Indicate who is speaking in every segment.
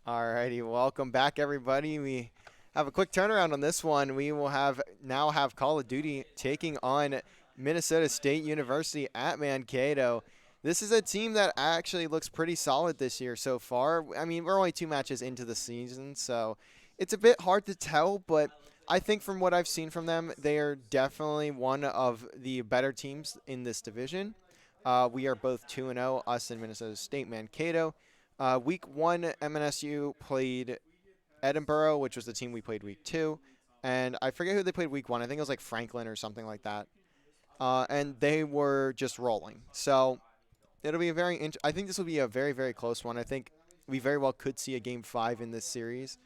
Speaker 1: Alrighty, welcome back, everybody. We have a quick turnaround on this one. We will now have Call of Duty taking on Minnesota State University at Mankato. This is a team that actually looks pretty solid this year so far. I mean, we're only 2 matches into the season, so it's a bit hard to tell, but I think from what I've seen from them, they are definitely one of the better teams in this division. We are both 2-0, us and Minnesota State, Mankato. Week 1, MNSU played Edinburgh, which was the team we played week 2. And I forget who they played week 1. I think it was like Franklin or something like that. And they were just rolling. So It'll be a very. I think this will be a very, very close one. I think we very well could see a game 5 in this series.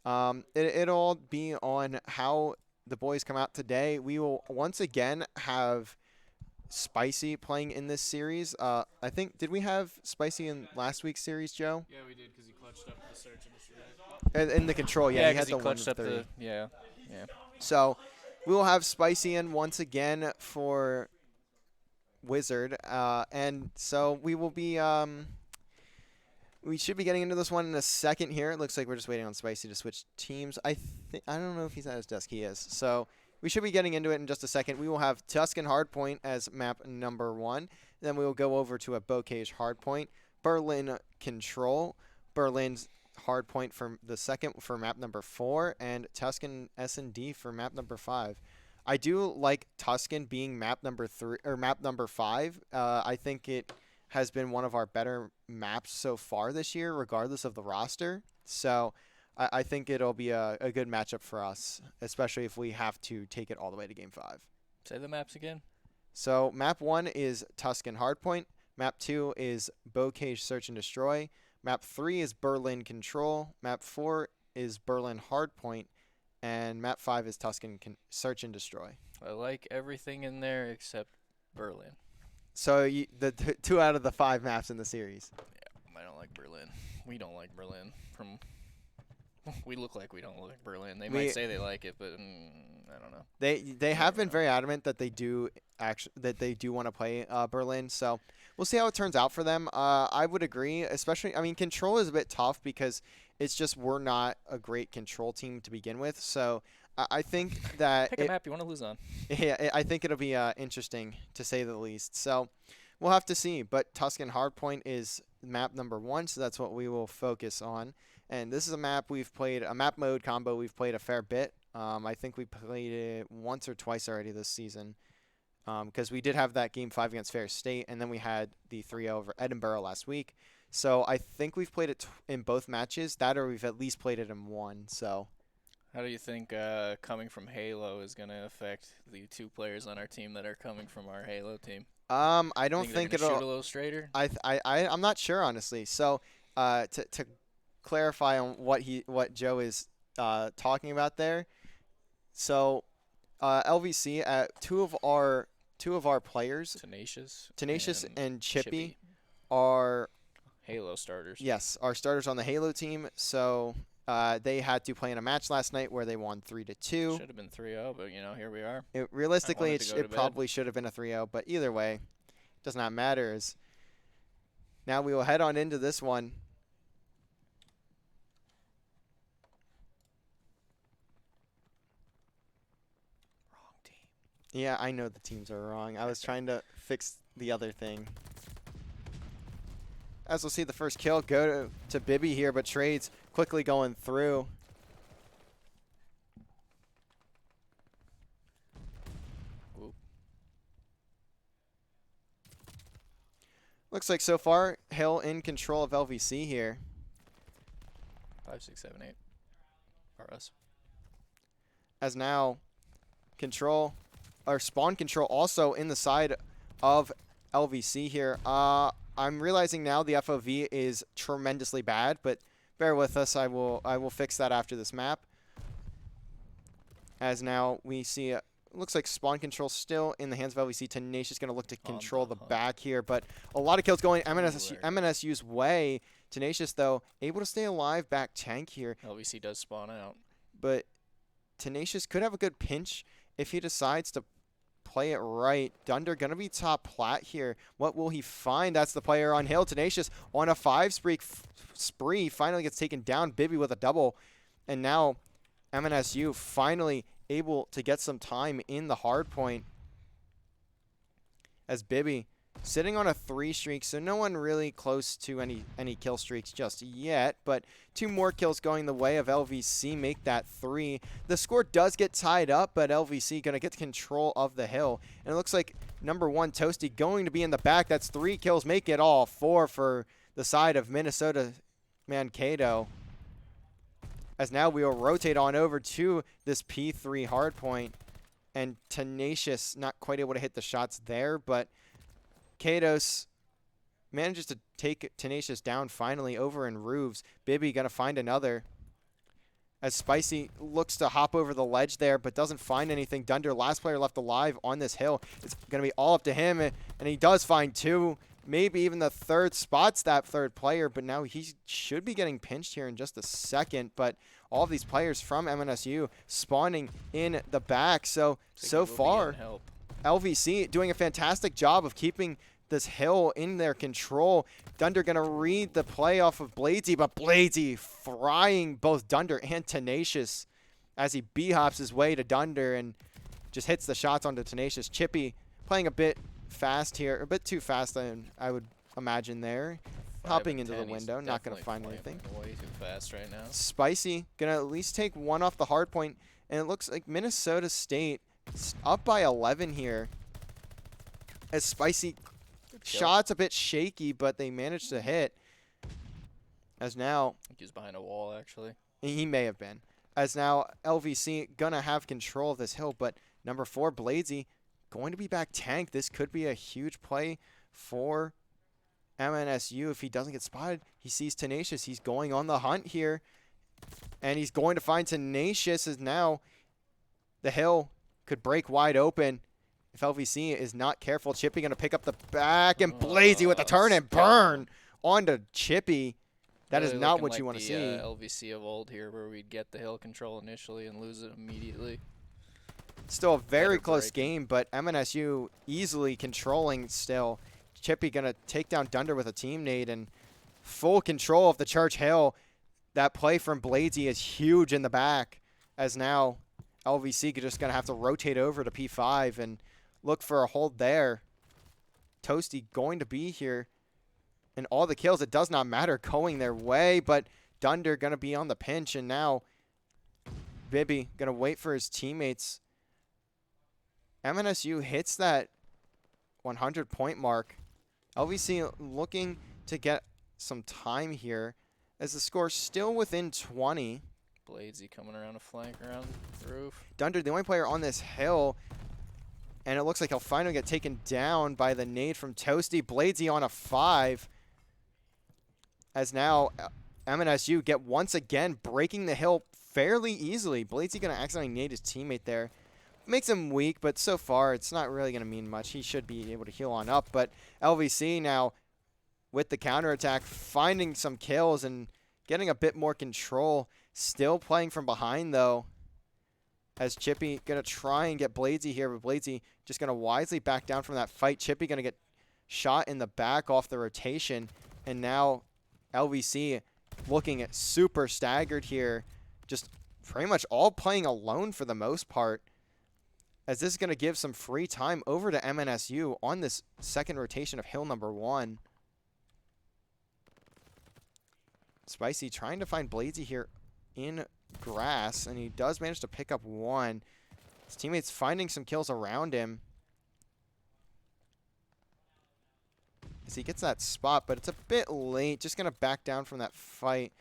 Speaker 1: It'll all be on how the boys come out today. We will once again have Spicy playing in this series. I think, did we have Spicy in last week's series, Joe?
Speaker 2: Yeah, we did because he clutched up the search and destroy.
Speaker 1: In the control, yeah, he had the
Speaker 2: clutched up
Speaker 1: 1-3.
Speaker 2: the yeah.
Speaker 1: So we will have Spicy in once again for Wizard, and so we will be. We should be getting into this one in a second here. It looks like we're just waiting on Spicy to switch teams. I don't know if he's at his desk. He is. So we should be getting into it in just a second. We will have Tuscan Hardpoint as map number 1. Then we will go over to a Bocage Hardpoint, Berlin Control, Berlin's Hardpoint for the second for map number 4, and Tuscan S&D for map number 5. I do like Tuscan being map number 3 or map number 5. I think it has been one of our better maps so far this year, regardless of the roster. So I think it'll be a good matchup for us, especially if we have to take it all the way to Game 5.
Speaker 2: Say the maps again.
Speaker 1: So map 1 is Tuscan Hardpoint. Map 2 is Bocage Search and Destroy. Map 3 is Berlin Control. Map 4 is Berlin Hardpoint. And map 5 is Tuscan Search and Destroy.
Speaker 2: I like everything in there except Berlin.
Speaker 1: So the 2 out of the 5 maps in the series.
Speaker 2: Yeah, I don't like Berlin. We don't like Berlin. We look like we don't like Berlin. They might say they like it, but I don't know.
Speaker 1: They have been very adamant that they do want to play Berlin. So we'll see how it turns out for them. I would agree, especially. I mean, control is a bit tough because it's just we're not a great control team to begin with. So I think that
Speaker 2: pick a map you want to lose on.
Speaker 1: Yeah, I think it'll be interesting to say the least. So we'll have to see. But Tuscan Hardpoint is map number 1, so that's what we will focus on. And this is a map we've played, a map mode combo we've played a fair bit. I think we played it once or twice already this season because we did have that Game 5 against Fair State, and then we had the 3-0 over Edinburgh last week. So I think we've played it in both matches, that or we've at least played it in one. So
Speaker 2: how do you think coming from Halo is going to affect the 2 players on our team that are coming from our Halo team?
Speaker 1: I don't think
Speaker 2: it'll
Speaker 1: it'll
Speaker 2: shoot a little straighter.
Speaker 1: I'm not sure, honestly. So to clarify on what Joe is talking about there. So LVC at two of our players, Tenacious and Chippy are
Speaker 2: Halo starters.
Speaker 1: Yes, our starters on the Halo team. So they had to play in a match last night where they won 3-2.
Speaker 2: Should have been 3-0, but here we are.
Speaker 1: Realistically, it probably should have been a 3-0, but either way, it does not matter. Now we will head on into this one. Yeah, I know the teams are wrong. I was trying to fix the other thing. As we'll see the first kill go to Bibby here, but Trades quickly going through.
Speaker 2: Ooh.
Speaker 1: Looks like so far, Hill in control of LVC here.
Speaker 2: 5, 6, 7, 8. Or us.
Speaker 1: As now, spawn control also in the side of LVC here. I'm realizing now the FOV is tremendously bad, but bear with us. I will fix that after this map. As now we see, looks like spawn control still in the hands of LVC. Tenacious going to look to control the back here, but a lot of kills going MNSU's way. Tenacious, though, able to stay alive back tank here.
Speaker 2: LVC does spawn out.
Speaker 1: But Tenacious could have a good pinch if he decides to play it right. Dunder going to be top plat here. What will he find? That's the player on Hill. Tenacious on a 5 spree. Finally gets taken down. Bibby with a double. And now MNSU finally able to get some time in the hard point. As Bibby sitting on a 3 streak, so no one really close to any kill streaks just yet, but 2 more kills going the way of LVC make that 3. The score does get tied up, but LVC going to get control of the hill, and it looks like number 1 Toasty going to be in the back. That's 3 kills, make it all 4 for the side of Minnesota Mankato. As now we will rotate on over to this P3 hardpoint, and Tenacious not quite able to hit the shots there, but Kados Manages to take Tenacious down finally over in Roofs. Bibby gonna find another. As Spicy looks to hop over the ledge there, but doesn't find anything. Dunder, last player left alive on this hill. It's gonna be all up to him, and he does find two. Maybe even the third spots that third player, but now he should be getting pinched here in just a second. But all of these players from MNSU spawning in the back. So far, LVC doing a fantastic job of keeping this hill in their control. Dunder gonna read the play off of Bladesy, but Bladesy frying both Dunder and Tenacious as he b-hops his way to Dunder and just hits the shots onto Tenacious. Chippy playing a bit fast here, a bit too fast than I would imagine there. Hopping into the window, not gonna find anything.
Speaker 2: Way too fast right now.
Speaker 1: Spicy gonna at least take one off the hard point, and it looks like Minnesota State up by 11 here. As Spicy shots a bit shaky, but they managed to hit. As now,
Speaker 2: I think he was behind a wall actually.
Speaker 1: He may have been. As now LVC gonna have control of this hill, but number 4 Bladesy going to be back tank. This could be a huge play for MNSU if he doesn't get spotted. He sees Tenacious. He's going on the hunt here, and he's going to find Tenacious. As now the hill could break wide open if LVC is not careful. Chippy going to pick up the back, and Bladesy with the turn and burn onto Chippy. That is not what you want to see.
Speaker 2: LVC of old here, where we'd get the hill control initially and lose it immediately.
Speaker 1: Still a very close game, but MNSU easily controlling still. Chippy going to take down Dunder with a team nade and full control of the Church Hill. That play from Bladesy is huge in the back, as now LVC just going to have to rotate over to P5 and look for a hold there. Toasty going to be here. And all the kills, it does not matter, going their way, but Dunder going to be on the pinch, and now Bibby going to wait for his teammates. MNSU hits that 100-point mark. LVC looking to get some time here as the score still within 20.
Speaker 2: Bladesy coming around a flank around the roof.
Speaker 1: Dunder, the only player on this hill, and it looks like he'll finally get taken down by the nade from Toasty. Bladesy on a 5. As now MNSU get once again breaking the hill fairly easily. Bladesy going to accidentally nade his teammate there. Makes him weak, but so far it's not really going to mean much. He should be able to heal on up, but LVC now with the counterattack finding some kills and getting a bit more control. Still playing from behind though, as Chippy going to try and get Bladesy here, but Bladesy just going to wisely back down from that fight. Chippy going to get shot in the back off the rotation, and now LVC looking at super staggered here, just pretty much all playing alone for the most part, as this is going to give some free time over to MNSU on this second rotation of hill number 1. Spicy trying to find Bladesy here in grass, and he does manage to pick up one. His teammates finding some kills around him as he gets that spot, but it's a bit late. Just going to back down from that fight.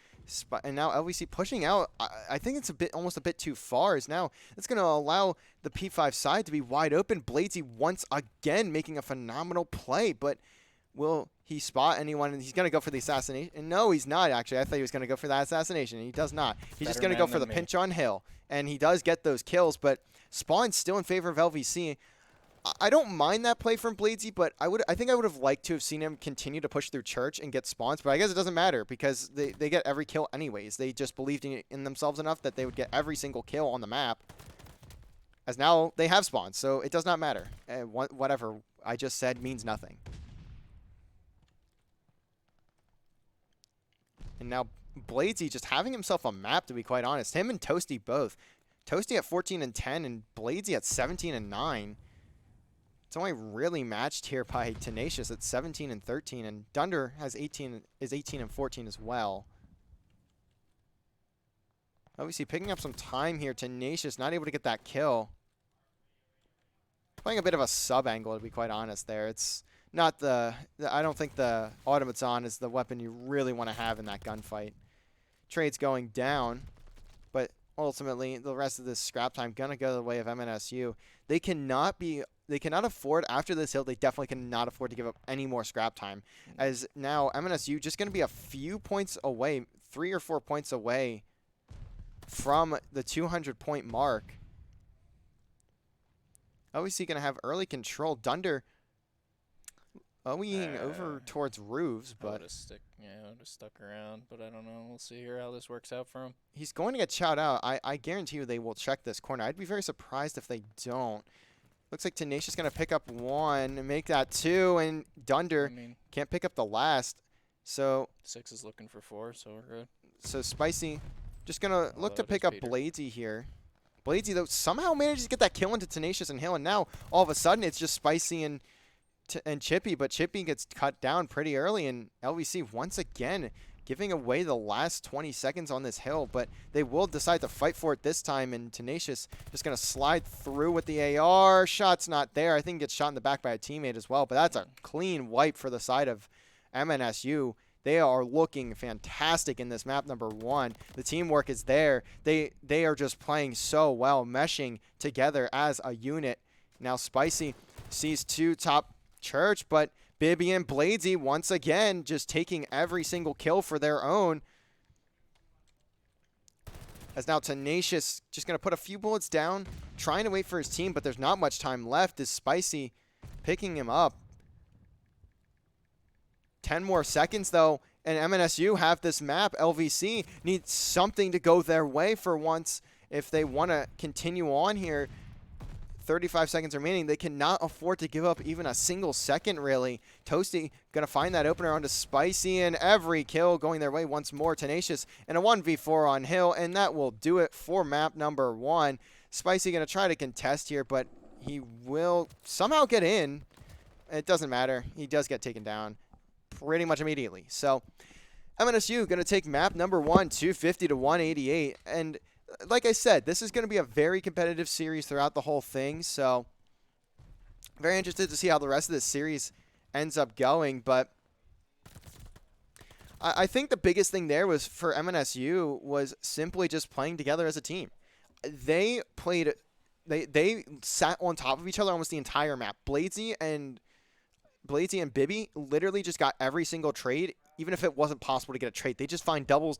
Speaker 1: And now LVC pushing out. I think it's almost a bit too far. Is now it's going to allow the P5 side to be wide open. Bladesy once again making a phenomenal play, but will he spot anyone? And he's going to go for the assassination. And no, he's not actually. I thought he was going to go for that assassination. And he does not. He's just going to go for the pinch on hill, and he does get those kills. But Spawn's still in favor of LVC. I don't mind that play from Bladesy, but I think I would have liked to have seen him continue to push through Church and get spawns, but I guess it doesn't matter because they get every kill anyways. They just believed in themselves enough that they would get every single kill on the map, as now they have spawns, so it does not matter. Whatever I just said means nothing. And now Bladesy just having himself a map, to be quite honest. Him and Toasty both. Toasty at 14 and 10 and Bladesy at 17 and 9. It's only really matched here by Tenacious at 17 and 13, and Dunder is 18 and 14 as well. Obviously picking up some time here. Tenacious not able to get that kill. Playing a bit of a sub angle, to be quite honest there. It's not I don't think the automaton is the weapon you really want to have in that gunfight. Trade's going down, but ultimately the rest of this scrap time gonna go the way of MNSU. They cannot be they cannot afford, after this hill, they definitely cannot afford to give up any more scrap time. As now MNSU just going to be a few points away, 3 or 4 points away from the 200-point mark. LVC going to have early control. Dunder OEing over towards roofs, but
Speaker 2: I would have stuck around, but I don't know. We'll see here how this works out for him.
Speaker 1: he's going to get shot out. I guarantee you they will check this corner. I'd be very surprised if they don't. Looks like Tenacious going to pick up 1 and make that 2, and Dunder can't pick up the last. So
Speaker 2: 6 is looking for 4, so we're good.
Speaker 1: So Spicy just going to look to pick up Bladesy here. Bladesy, though, somehow manages to get that kill into Tenacious and Hill, and now all of a sudden it's just Spicy and Chippy, but Chippy gets cut down pretty early, and LVC once again giving away the last 20 seconds on this hill, but they will decide to fight for it this time, and Tenacious just going to slide through with the AR. Shot's not there. I think gets shot in the back by a teammate as well, but that's a clean wipe for the side of MNSU. They are looking fantastic in this map number 1. The teamwork is there. They are just playing so well, meshing together as a unit. Now Spicy sees 2 top Church, but Bibby and Bladesy once again just taking every single kill for their own. As now Tenacious just going to put a few bullets down, trying to wait for his team, but there's not much time left as Spicy picking him up. 10 more seconds, though, and MNSU have this map. LVC needs something to go their way for once if they want to continue on here. 35 seconds remaining. They cannot afford to give up even a single second, really. Toasty going to find that opener onto Spicy, and every kill going their way once more. Tenacious and a 1v4 on Hill, and that will do it for map number 1. Spicy going to try to contest here, but he will somehow get in. It doesn't matter. He does get taken down pretty much immediately. So MNSU going to take map number 1, 250 to 188, and like I said, this is going to be a very competitive series throughout the whole thing, so very interested to see how the rest of this series ends up going, but I think the biggest thing there was for MNSU was simply just playing together as a team. They sat on top of each other almost the entire map. Bladesy and Bibby literally just got every single trade. Even if it wasn't possible to get a trade, they just find doubles,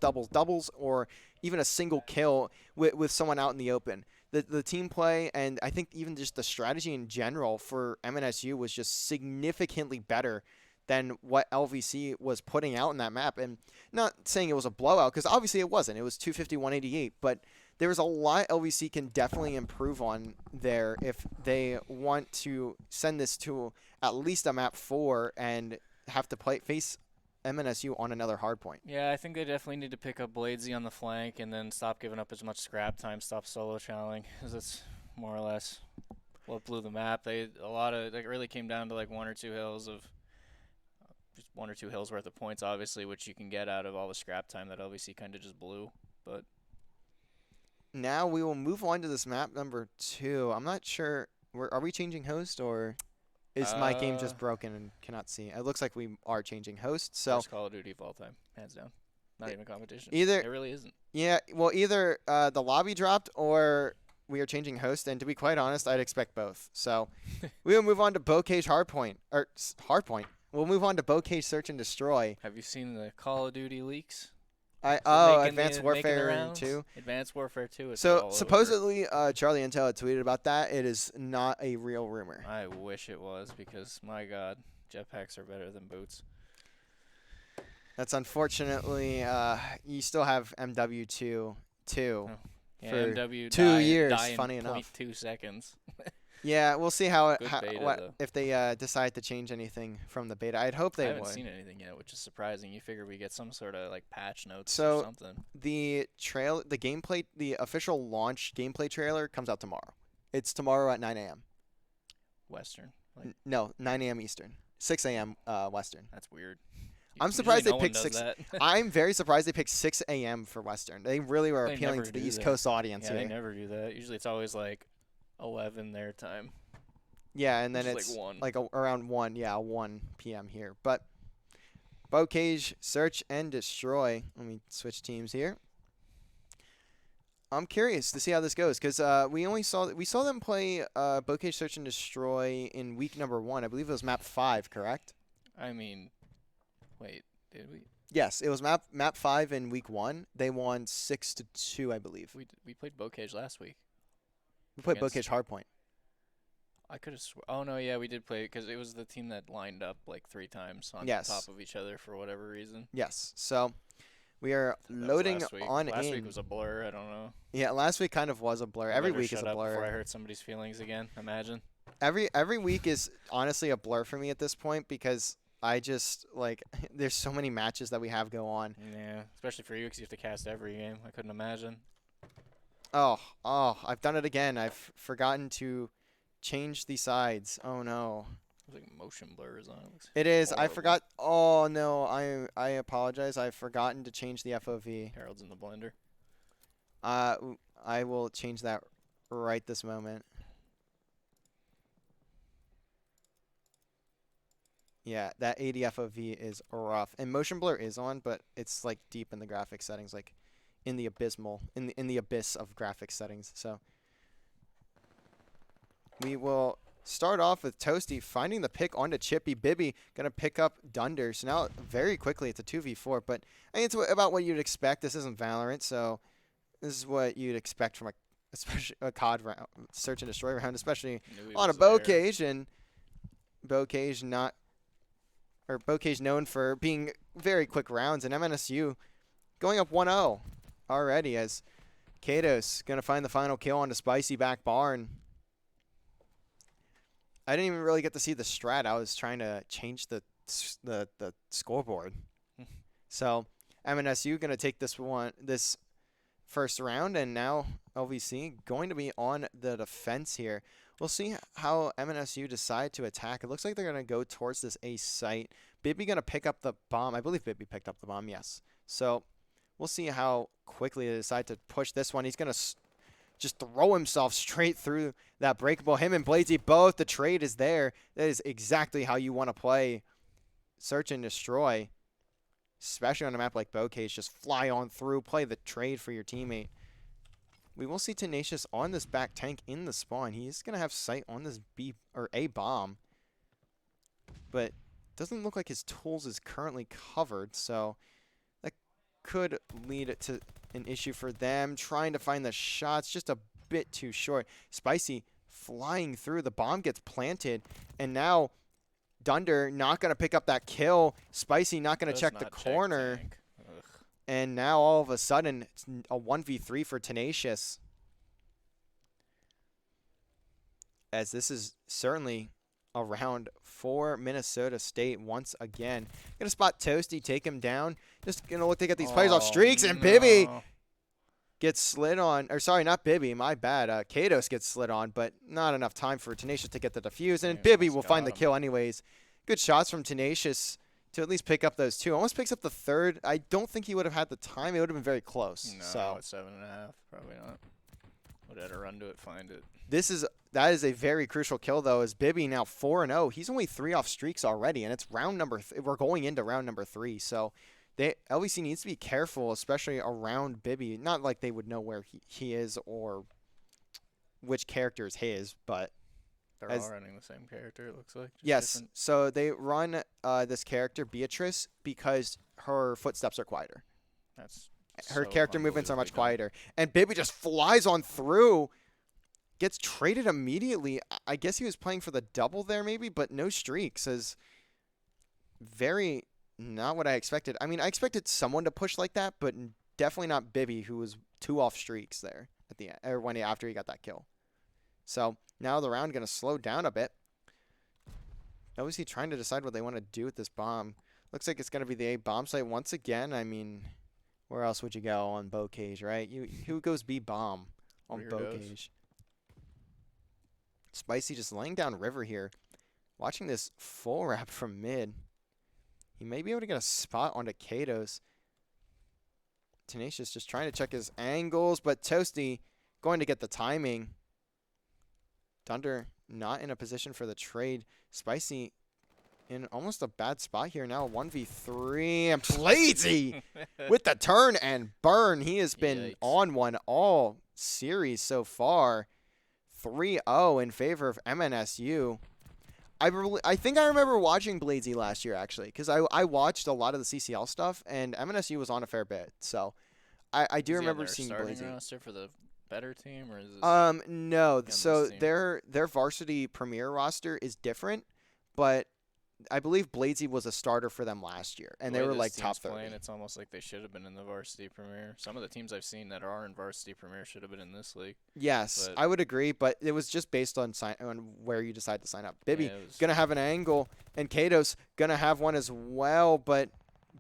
Speaker 1: or even a single kill with someone out in the open. The team play, and I think even just the strategy in general for MNSU was just significantly better than what LVC was putting out in that map. And not saying it was a blowout, because obviously it wasn't. It was 250, 188, but there was a lot LVC can definitely improve on there if they want to send this to at least a map 4 and have to face MNSU on another hard point.
Speaker 2: Yeah, I think they definitely need to pick up Bladesy on the flank and then stop giving up as much scrap time, stop solo channeling, because that's more or less what blew the map. It really came down to like 1 or 2 hills of just 1 or 2 hills worth of points, obviously, which you can get out of all the scrap time that LVC kind of just blew. But
Speaker 1: now we will move on to this map number 2. I'm not sure. Are we changing host, or is my game just broken and cannot see? It looks like we are changing host. So
Speaker 2: first Call of Duty of all time, hands down. Not even competition.
Speaker 1: It
Speaker 2: really isn't.
Speaker 1: Yeah, well, either the lobby dropped or we are changing host. And to be quite honest, I'd expect both. So we will move on to Bocage Hardpoint. We'll move on to Bocage Search and Destroy.
Speaker 2: Have you seen the Call of Duty leaks?
Speaker 1: Advanced Warfare 2.
Speaker 2: Advanced Warfare 2.
Speaker 1: So supposedly, Charlie Intel had tweeted about that. It is not a real rumor.
Speaker 2: I wish it was, because my God, jetpacks are better than boots.
Speaker 1: That's unfortunately, you still have MW2 too.
Speaker 2: Oh. Yeah,
Speaker 1: for
Speaker 2: MW
Speaker 1: 2 years.
Speaker 2: Die
Speaker 1: Funny
Speaker 2: in
Speaker 1: enough.
Speaker 2: 0.2 seconds.
Speaker 1: Yeah, we'll see how
Speaker 2: beta,
Speaker 1: if they decide to change anything from the beta. I'd hope they would.
Speaker 2: I haven't seen anything yet, which is surprising. You figure we get some sort of like patch notes
Speaker 1: or
Speaker 2: something.
Speaker 1: The gameplay, the official launch gameplay trailer comes out tomorrow. It's tomorrow at 9 a.m.
Speaker 2: Western.
Speaker 1: No, 9 a.m. Eastern, 6 a.m. Western.
Speaker 2: That's weird.
Speaker 1: I'm surprised they picked 6.
Speaker 2: That.
Speaker 1: I'm very surprised they picked 6 a.m. for Western. They really were appealing to the East Coast audience here.
Speaker 2: They never do that. Usually it's always like 11 their time.
Speaker 1: Yeah, and then it's around 1. Yeah, 1 p.m. here. But Bocage Search and Destroy. Let me switch teams here. I'm curious to see how this goes because we saw them play Bocage Search and Destroy in week number 1. I believe it was map 5, correct?
Speaker 2: I mean, wait, did we?
Speaker 1: Yes, it was map 5 in week 1. They won 6-2, I believe.
Speaker 2: We played Bocage last week.
Speaker 1: We played
Speaker 2: against-
Speaker 1: Bocage Hardpoint.
Speaker 2: I could have. Oh no, yeah, we did play because it was the team that lined up like 3 times on
Speaker 1: Yes.
Speaker 2: top of each other for whatever reason.
Speaker 1: Yes. So we are
Speaker 2: That was
Speaker 1: loading
Speaker 2: last week.
Speaker 1: on
Speaker 2: Last
Speaker 1: in.
Speaker 2: week was a blur. I don't know.
Speaker 1: Yeah, last week kind of was a blur. Every
Speaker 2: Better
Speaker 1: week is
Speaker 2: shut
Speaker 1: a
Speaker 2: up before I
Speaker 1: blur.
Speaker 2: hurt somebody's feelings again. Imagine.
Speaker 1: Every week is honestly a blur for me at this point because I just like there's so many matches that we have go on.
Speaker 2: Yeah, especially for you because you have to cast every game. I couldn't imagine.
Speaker 1: Oh, I've done it again. I've forgotten to change the sides. Oh no.
Speaker 2: There's like motion blurs on it. Looks
Speaker 1: It is. I
Speaker 2: horrible.
Speaker 1: forgot. Oh no. I apologize. I've forgotten to change the FOV.
Speaker 2: Harold's in the blender.
Speaker 1: I will change that right this moment. Yeah, that 80 FOV is rough. And motion blur is on, but it's like deep in the graphics settings, like in the in the abyss of graphics settings. So we will start off with Toasty finding the pick onto Chippy. Bibby gonna pick up Dunder. So now very quickly it's a 2v4, but I mean, it's about what you'd expect. This isn't Valorant, so this is what you'd expect from especially a COD round, search and destroy round, especially
Speaker 2: Knew he
Speaker 1: on a
Speaker 2: was there.
Speaker 1: Bocage, and Bocage known for being very quick rounds, and MNSU going up 1-0 already as Kato's going to find the final kill on the spicy back barn. I didn't even really get to see the strat. I was trying to change the scoreboard. So MNSU going to take this first round, and now LVC going to be on the defense here. We'll see how MNSU decide to attack. It looks like they're going to go towards this A site. Bibby going to pick up the bomb. I believe Bibby picked up the bomb, yes. So we'll see how quickly they decide to push this one. He's going to just throw himself straight through that breakable. Him and Bladesy both. The trade is there. That is exactly how you want to play Search and Destroy, especially on a map like Bocage. Just fly on through, play the trade for your teammate. We will see Tenacious on this back tank in the spawn. He's going to have sight on this B or A bomb. But doesn't look like his tools is currently covered, so that could lead to an issue for them. Trying to find the shots, just a bit too short. Spicy flying through. The bomb gets planted, and now Dunder not going to pick up that kill. Spicy not going to
Speaker 2: Does
Speaker 1: check the
Speaker 2: not
Speaker 1: corner.
Speaker 2: tank. Ugh.
Speaker 1: And now all of a sudden, it's a 1v3 for Tenacious. As this is certainly a round for Minnesota State once again. Gonna spot Toasty, take him down. Just gonna look to get these players off streaks, and Bibby
Speaker 2: no.
Speaker 1: gets slid on. Or sorry, not Bibby, my bad. Kados gets slid on, but not enough time for Tenacious to get the defuse. And
Speaker 2: Yeah,
Speaker 1: Bibby
Speaker 2: almost
Speaker 1: will find the
Speaker 2: got him.
Speaker 1: kill anyways. Good shots from Tenacious to at least pick up those 2. Almost picks up the 3rd. I don't think he would have had the time. It would have been very close.
Speaker 2: No,
Speaker 1: So
Speaker 2: it's 7.5. Probably not. Would have to run to it, find it.
Speaker 1: that is a very crucial kill though. As Bibby now 4-0. He's only 3 off streaks already, and it's round number. We're going into round number 3. So LVC needs to be careful, especially around Bibby. Not like they would know where he is or which character is his, but
Speaker 2: They're
Speaker 1: as-
Speaker 2: all running the same character, it looks like. Just
Speaker 1: yes.
Speaker 2: different.
Speaker 1: So they run this character Beatrice because her footsteps are quieter.
Speaker 2: That's
Speaker 1: Her
Speaker 2: so
Speaker 1: character movements are much
Speaker 2: unbelievably dumb.
Speaker 1: quieter. And Bibby just flies on through, gets traded immediately. I guess he was playing for the double there maybe, but no streaks is very not what I expected. I mean, I expected someone to push like that, but definitely not Bibby, who was 2 off streaks there at the end, or after he got that kill. So now the round going to slow down a bit. Obviously trying to decide what they want to do with this bomb. Looks like it's going to be the A bomb site once again. I mean, where else would you go on Bocage, right? Who goes B bomb on
Speaker 2: Weirdos.
Speaker 1: Bocage? Spicy just laying down river here. Watching this full wrap from mid. He may be able to get a spot onto Katos. Tenacious just trying to check his angles, but Toasty going to get the timing. Dunder not in a position for the trade. Spicy in almost a bad spot here now. 1v3 and Blazy with the turn and burn. He has been
Speaker 2: Yikes.
Speaker 1: on one all series so far. 3-0 in favor of MNSU. I think I remember watching Blazy last year, actually, because I watched a lot of the CCL stuff, and MNSU was on a fair bit. So I do
Speaker 2: Is he on
Speaker 1: remember
Speaker 2: their
Speaker 1: seeing
Speaker 2: starting
Speaker 1: Blazy.
Speaker 2: roster for the better team, or is this
Speaker 1: No.
Speaker 2: youngest
Speaker 1: So
Speaker 2: team?
Speaker 1: their varsity premier roster is different, but I believe Blazy was a starter for them last year, and
Speaker 2: The
Speaker 1: they
Speaker 2: way
Speaker 1: were
Speaker 2: this
Speaker 1: like top
Speaker 2: team's
Speaker 1: 30.
Speaker 2: playing, it's almost like they should have been in the varsity premier. Some of the teams I've seen that are in varsity premier should have been in this league.
Speaker 1: Yes,
Speaker 2: But
Speaker 1: I would agree, but it was just based on where you decide to sign up. Bibby
Speaker 2: yeah, it was,
Speaker 1: gonna have an angle, and Kato's gonna have one as well, but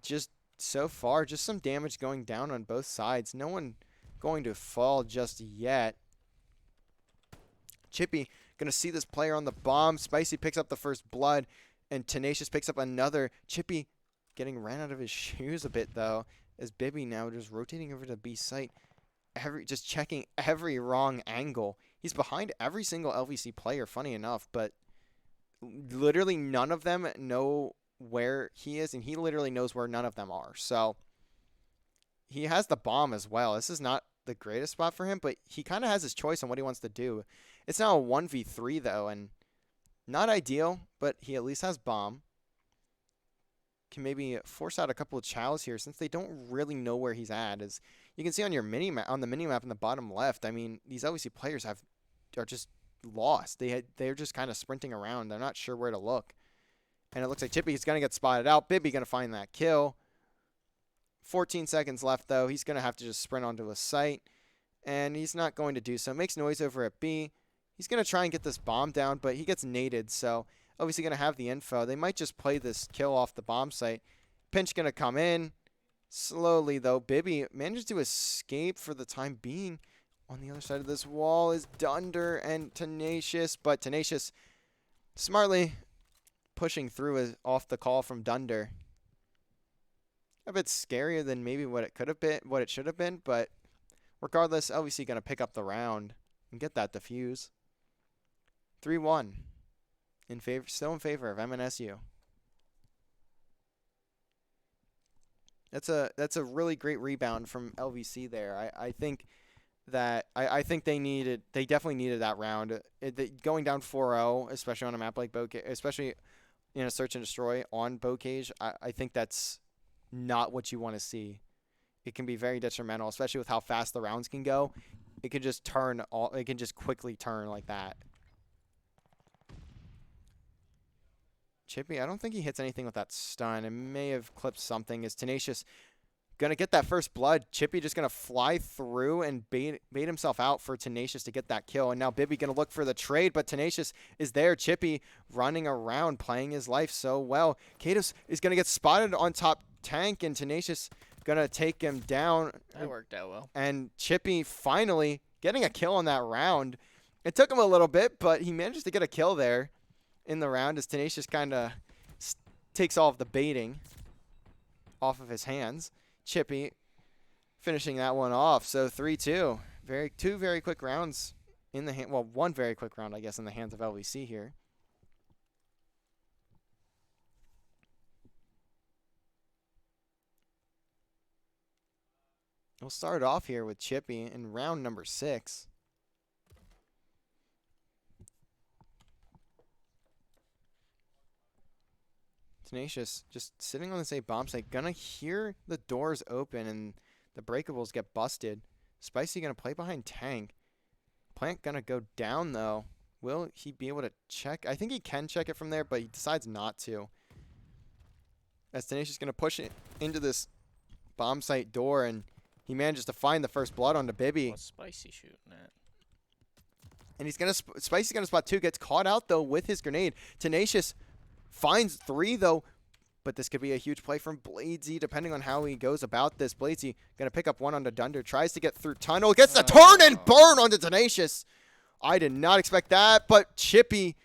Speaker 1: just so far, just some damage going down on both sides. No one going to fall just yet. Chippy gonna see this player on the bomb. Spicy picks up the first blood, and Tenacious picks up another. Chippy getting ran out of his shoes a bit though, as Bibby now just rotating over to B site. Just checking every wrong angle. He's behind every single LVC player, funny enough, but literally none of them know where he is, and he literally knows where none of them are. So he has the bomb as well. This is not the greatest spot for him, but he kind of has his choice on what he wants to do. It's now a 1v3 though, and not ideal, but he at least has bomb. Can maybe force out a couple of chows here since they don't really know where he's at. As you can see on your on the mini map in the bottom left, I mean, these LVC players are just lost. They're just kind of sprinting around. They're not sure where to look. And it looks like Chippy's going to get spotted out. Bibby going to find that kill. 14 seconds left, though. He's going to have to just sprint onto a site, and he's not going to do so. Makes noise over at B. He's going to try and get this bomb down, but he gets naded, so obviously going to have the info. They might just play this kill off the bomb site. Pinch going to come in. Slowly, though, Bibby manages to escape for the time being. On the other side of this wall is Dunder and Tenacious, but Tenacious smartly pushing through off the call from Dunder. A bit scarier than maybe what it could have been, what it should have been, but regardless, LVC going to pick up the round and get that defuse. 3-1 in favor, still in favor of MNSU. That's a really great rebound from LVC there. I think that I think they definitely needed that round. Going down 4-0, especially on a map like Bocage, especially in a search and destroy on Bocage, I think that's not what you want to see. It can be very detrimental, especially with how fast the rounds can go. It can just it can just quickly turn like that. Chippy, I don't think he hits anything with that stun. It may have clipped something. Is Tenacious gonna get that first blood? Chippy just gonna fly through and bait himself out for Tenacious to get that kill. And now Bibby gonna look for the trade, but Tenacious is there. Chippy running around, playing his life so well. Katos is gonna get spotted on top tank, and Tenacious gonna take him down.
Speaker 2: that worked out well.
Speaker 1: And Chippy finally getting a kill on that round. It took him a little bit, but he manages to get a kill there in the round as Tenacious kind of takes all of the baiting off of his hands. Chippy finishing that one off. So 3-2. Two very quick rounds in the hand. Well, one very quick round, I guess, in the hands of LVC here. We'll start off here with Chippy in round number 6. Tenacious just sitting on the same bomb site. Gonna hear the doors open and the breakables get busted. Spicy gonna play behind tank. Plant gonna go down though. Will he be able to check? I think he can check it from there, but he decides not to. As Tenacious gonna push it into this bomb site door, and he manages to find the first blood onto Bibby.
Speaker 2: What's Spicy shooting at?
Speaker 1: And he's gonna Spicy's gonna spot 2. Gets caught out though with his grenade. Tenacious finds 3 though, but this could be a huge play from Blazy depending on how he goes about this. Blazy gonna pick up one onto Dunder, tries to get through tunnel, gets the turn and burn onto Tenacious. I did not expect that, but Chippy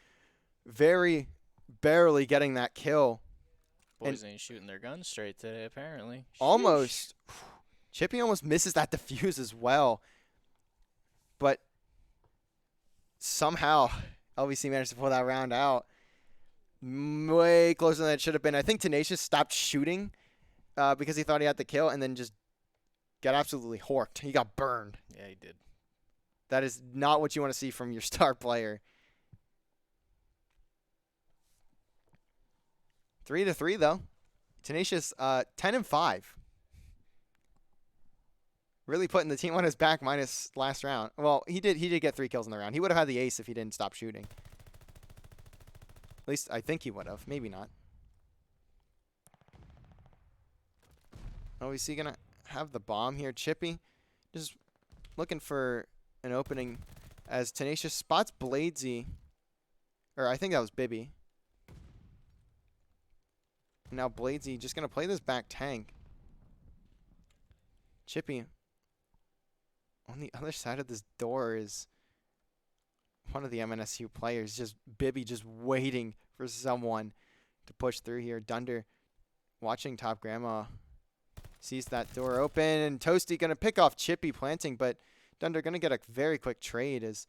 Speaker 1: very barely getting that kill.
Speaker 2: Boys ain't shooting their guns straight today, apparently.
Speaker 1: Almost. Chippy almost misses that defuse as well. But somehow LVC managed to pull that round out. way closer than it should have been. I think Tenacious stopped shooting because he thought he had the kill and then just got absolutely horked. He got burned.
Speaker 2: Yeah, he did.
Speaker 1: That is not what you want to see from your star player. 3-3 though. Tenacious 10-5. Really putting the team on his back minus last round. Well, he did get 3 kills in the round. He would have had the ace if he didn't stop shooting. At least I think he would have. Maybe not. Oh, is he going to have the bomb here? Chippy just looking for an opening as Tenacious spots Bladesy. Or I think that was Bibby. Now Bladesy just going to play this back tank. Chippy on the other side of this door is one of the MNSU players. Just Bibby just waiting for someone to push through here. Dunder watching Top Grandma. Sees that door open, and Toasty going to pick off Chippy planting, but Dunder going to get a very quick trade as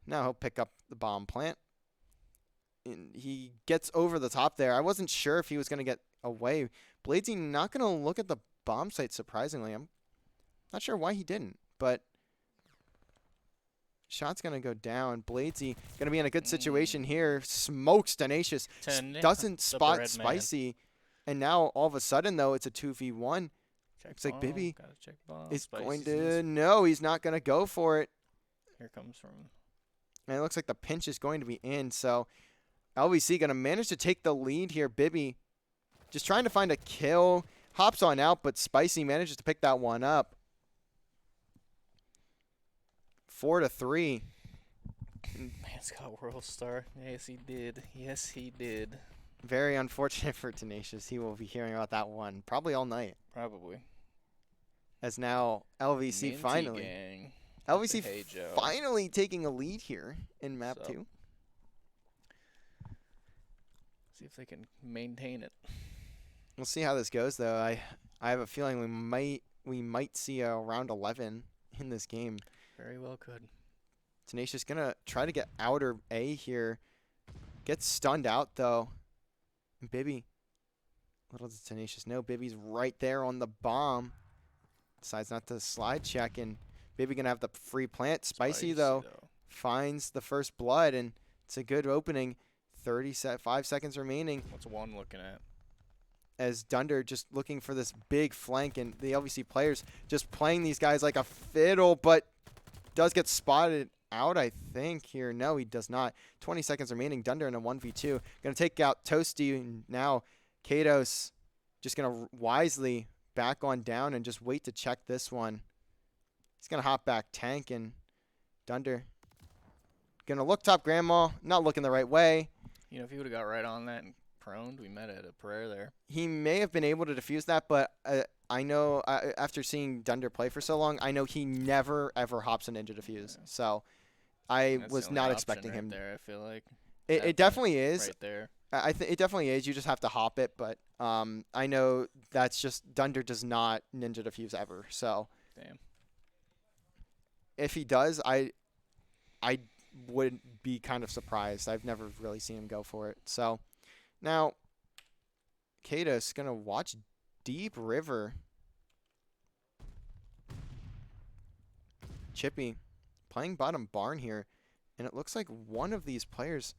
Speaker 1: now he'll pick up the bomb plant. And he gets over the top there. I wasn't sure if he was going to get away. Bladesy not going to look at the bomb site, surprisingly. I'm not sure why he didn't, but shot's going to go down. Bladesy going to be in a good situation here. Smokes Tenacious. Doesn't spot Spicy. And now, all of a sudden, though, it's a 2v1. Looks like Bibby is going to... No, he's not going to go for it.
Speaker 2: Here comes from...
Speaker 1: And it looks like the pinch is going to be in. So, LVC going to manage to take the lead here. Bibby just trying to find a kill. Hops on out, but Spicy manages to pick that one up. 4-3.
Speaker 2: Man's got World Star. Yes, he did. Yes, he did.
Speaker 1: Very unfortunate for Tenacious. He will be hearing about that one probably all night.
Speaker 2: Probably.
Speaker 1: As now LVC
Speaker 2: Minty
Speaker 1: finally.
Speaker 2: gang.
Speaker 1: LVC
Speaker 2: Hey, Joe.
Speaker 1: finally taking a lead here in map 2.
Speaker 2: See if they can maintain it.
Speaker 1: We'll see how this goes though. I have a feeling we might see a round 11 in this game.
Speaker 2: Very well could.
Speaker 1: Tenacious gonna try to get outer A here. Gets stunned out though. And Bibby, little does Tenacious know, Bibby's right there on the bomb. Decides not to slide check, and Bibby gonna have the free plant. Spicy though finds the first blood, and it's a good opening. 5 seconds remaining.
Speaker 2: What's one looking at?
Speaker 1: As Dunder just looking for this big flank, and the LVC players just playing these guys like a fiddle, but does get spotted out, I think, here. No, he does not. 20 seconds remaining. Dunder in a 1v2. Going to take out Toasty, and now Kato's just going to wisely back on down and just wait to check this one. He's going to hop back tank, and Dunder going to look Top Grandma, not looking the right way.
Speaker 2: You know, if he would have got right on that and proned, we met at a prayer there.
Speaker 1: He may have been able to defuse that, but I know after seeing Dunder play for so long, I know he never, ever hops a ninja defuse. Yeah. So I was not expecting him.
Speaker 2: There, I feel like.
Speaker 1: It definitely is.
Speaker 2: Right there.
Speaker 1: It definitely is. You just have to hop it, but I know that's just Dunder does not ninja defuse ever. So
Speaker 2: damn.
Speaker 1: If he does, I would be kind of surprised. I've never really seen him go for it. So now Kato's gonna watch Deep River. Chippy playing bottom barn here, and it looks like one of these players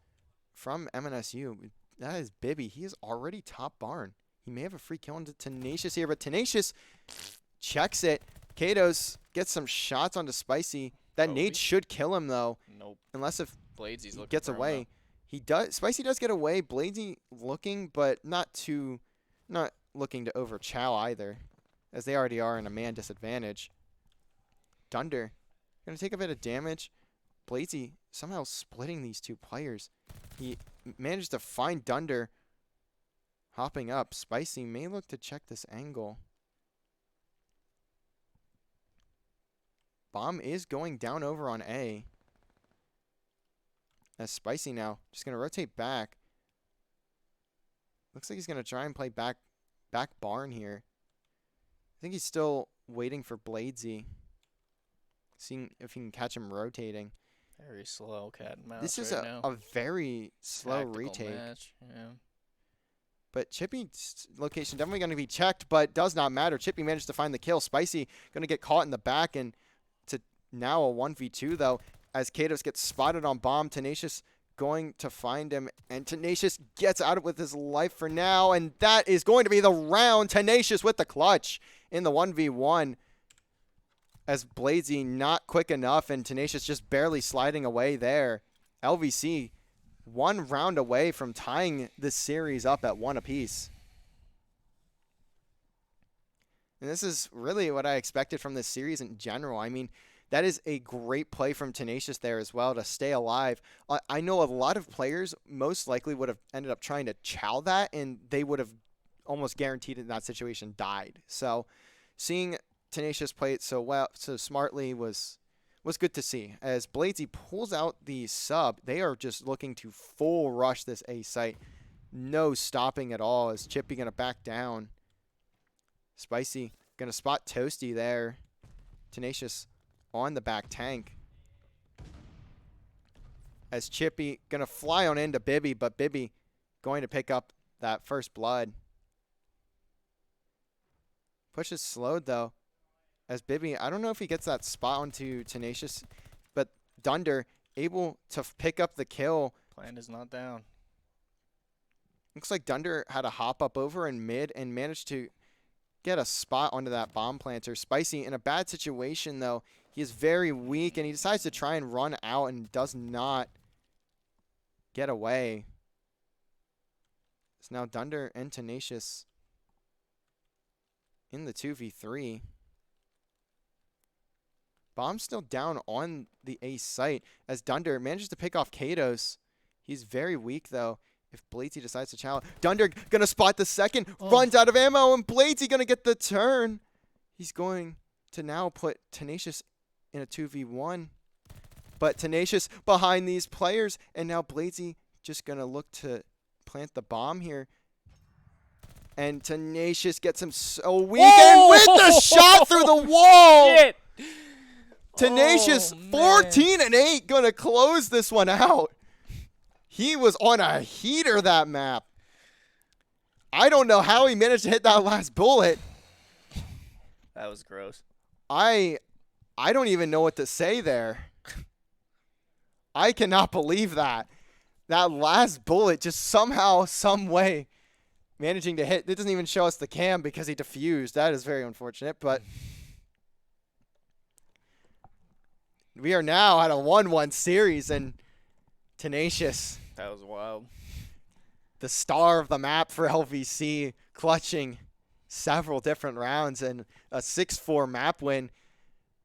Speaker 1: from MNSU, that is Bibby. He is already top barn. He may have a free kill into Tenacious here, but Tenacious checks it. Kato's gets some shots onto Spicy. That nade should kill him though.
Speaker 2: Nope.
Speaker 1: Unless if
Speaker 2: Bladesy's
Speaker 1: he gets away. He does. Spicy does get away. Bladesy looking, but not looking to overchow either, as they already are in a man disadvantage. Dunder gonna take a bit of damage. Bladesy somehow splitting these two players. He managed to find Dunder hopping up. Spicy may look to check this angle. Bomb is going down over on A. As Spicy now just going to rotate back. Looks like he's going to try and play back barn here. I think he's still waiting for Bladesy. Seeing if he can catch him rotating.
Speaker 2: Very slow cat and mouse
Speaker 1: This is
Speaker 2: right now.
Speaker 1: a very slow
Speaker 2: Tactical
Speaker 1: retake.
Speaker 2: match. Yeah.
Speaker 1: But Chippy's location definitely going to be checked, but does not matter. Chippy managed to find the kill. Spicy going to get caught in the back, and to now a 1v2, though, as Katos gets spotted on bomb. Tenacious going to find him, and Tenacious gets out with his life for now, and that is going to be the round. Tenacious with the clutch in the 1v1, as Bladesy not quick enough, and Tenacious just barely sliding away there. LVC 1 round away from tying this series up at 1 apiece. And this is really what I expected from this series in general. I mean, that is a great play from Tenacious there as well to stay alive. I know a lot of players most likely would have ended up trying to chow that, and they would have almost guaranteed in that situation died. So seeing Tenacious play it so well, so smartly was good to see. As Bladesy pulls out the sub, they are just looking to full rush this A site. No stopping at all. As Chippy going to back down. Spicy going to spot Toasty there. Tenacious on the back tank. As Chippy going to fly on into Bibby, but Bibby going to pick up that first blood. Push is slowed, though. As Bibby, I don't know if he gets that spot onto Tenacious, but Dunder able to pick up the kill.
Speaker 2: Plan is not down.
Speaker 1: Looks like Dunder had a hop up over in mid and managed to get a spot onto that bomb planter. Spicy in a bad situation, though. He is very weak, and he decides to try and run out and does not get away. So now Dunder and Tenacious in the 2v3. Bomb still down on the A site as Dunder manages to pick off Katos. He's very weak, though. If Bladesy decides to challenge, Dunder going to spot the second, runs out of ammo, and Bladesy going to get the turn. He's going to now put Tenacious in a 2v1. But Tenacious behind these players, and now Bladesy just going to look to plant the bomb here. And Tenacious gets him so weak, and with the shot through the wall!
Speaker 2: Shit.
Speaker 1: Tenacious, 14-8, gonna close this one out. He was on a heater that map. I don't know how he managed to hit that last bullet.
Speaker 2: That was gross.
Speaker 1: I don't even know what to say there. I cannot believe that. That last bullet just somehow, some way, managing to hit. It doesn't even show us the cam because he defused. That is very unfortunate, but we are now at a 1-1 series, and Tenacious,
Speaker 2: That was wild.
Speaker 1: the star of the map for LVC, clutching several different rounds and a 6-4 map win.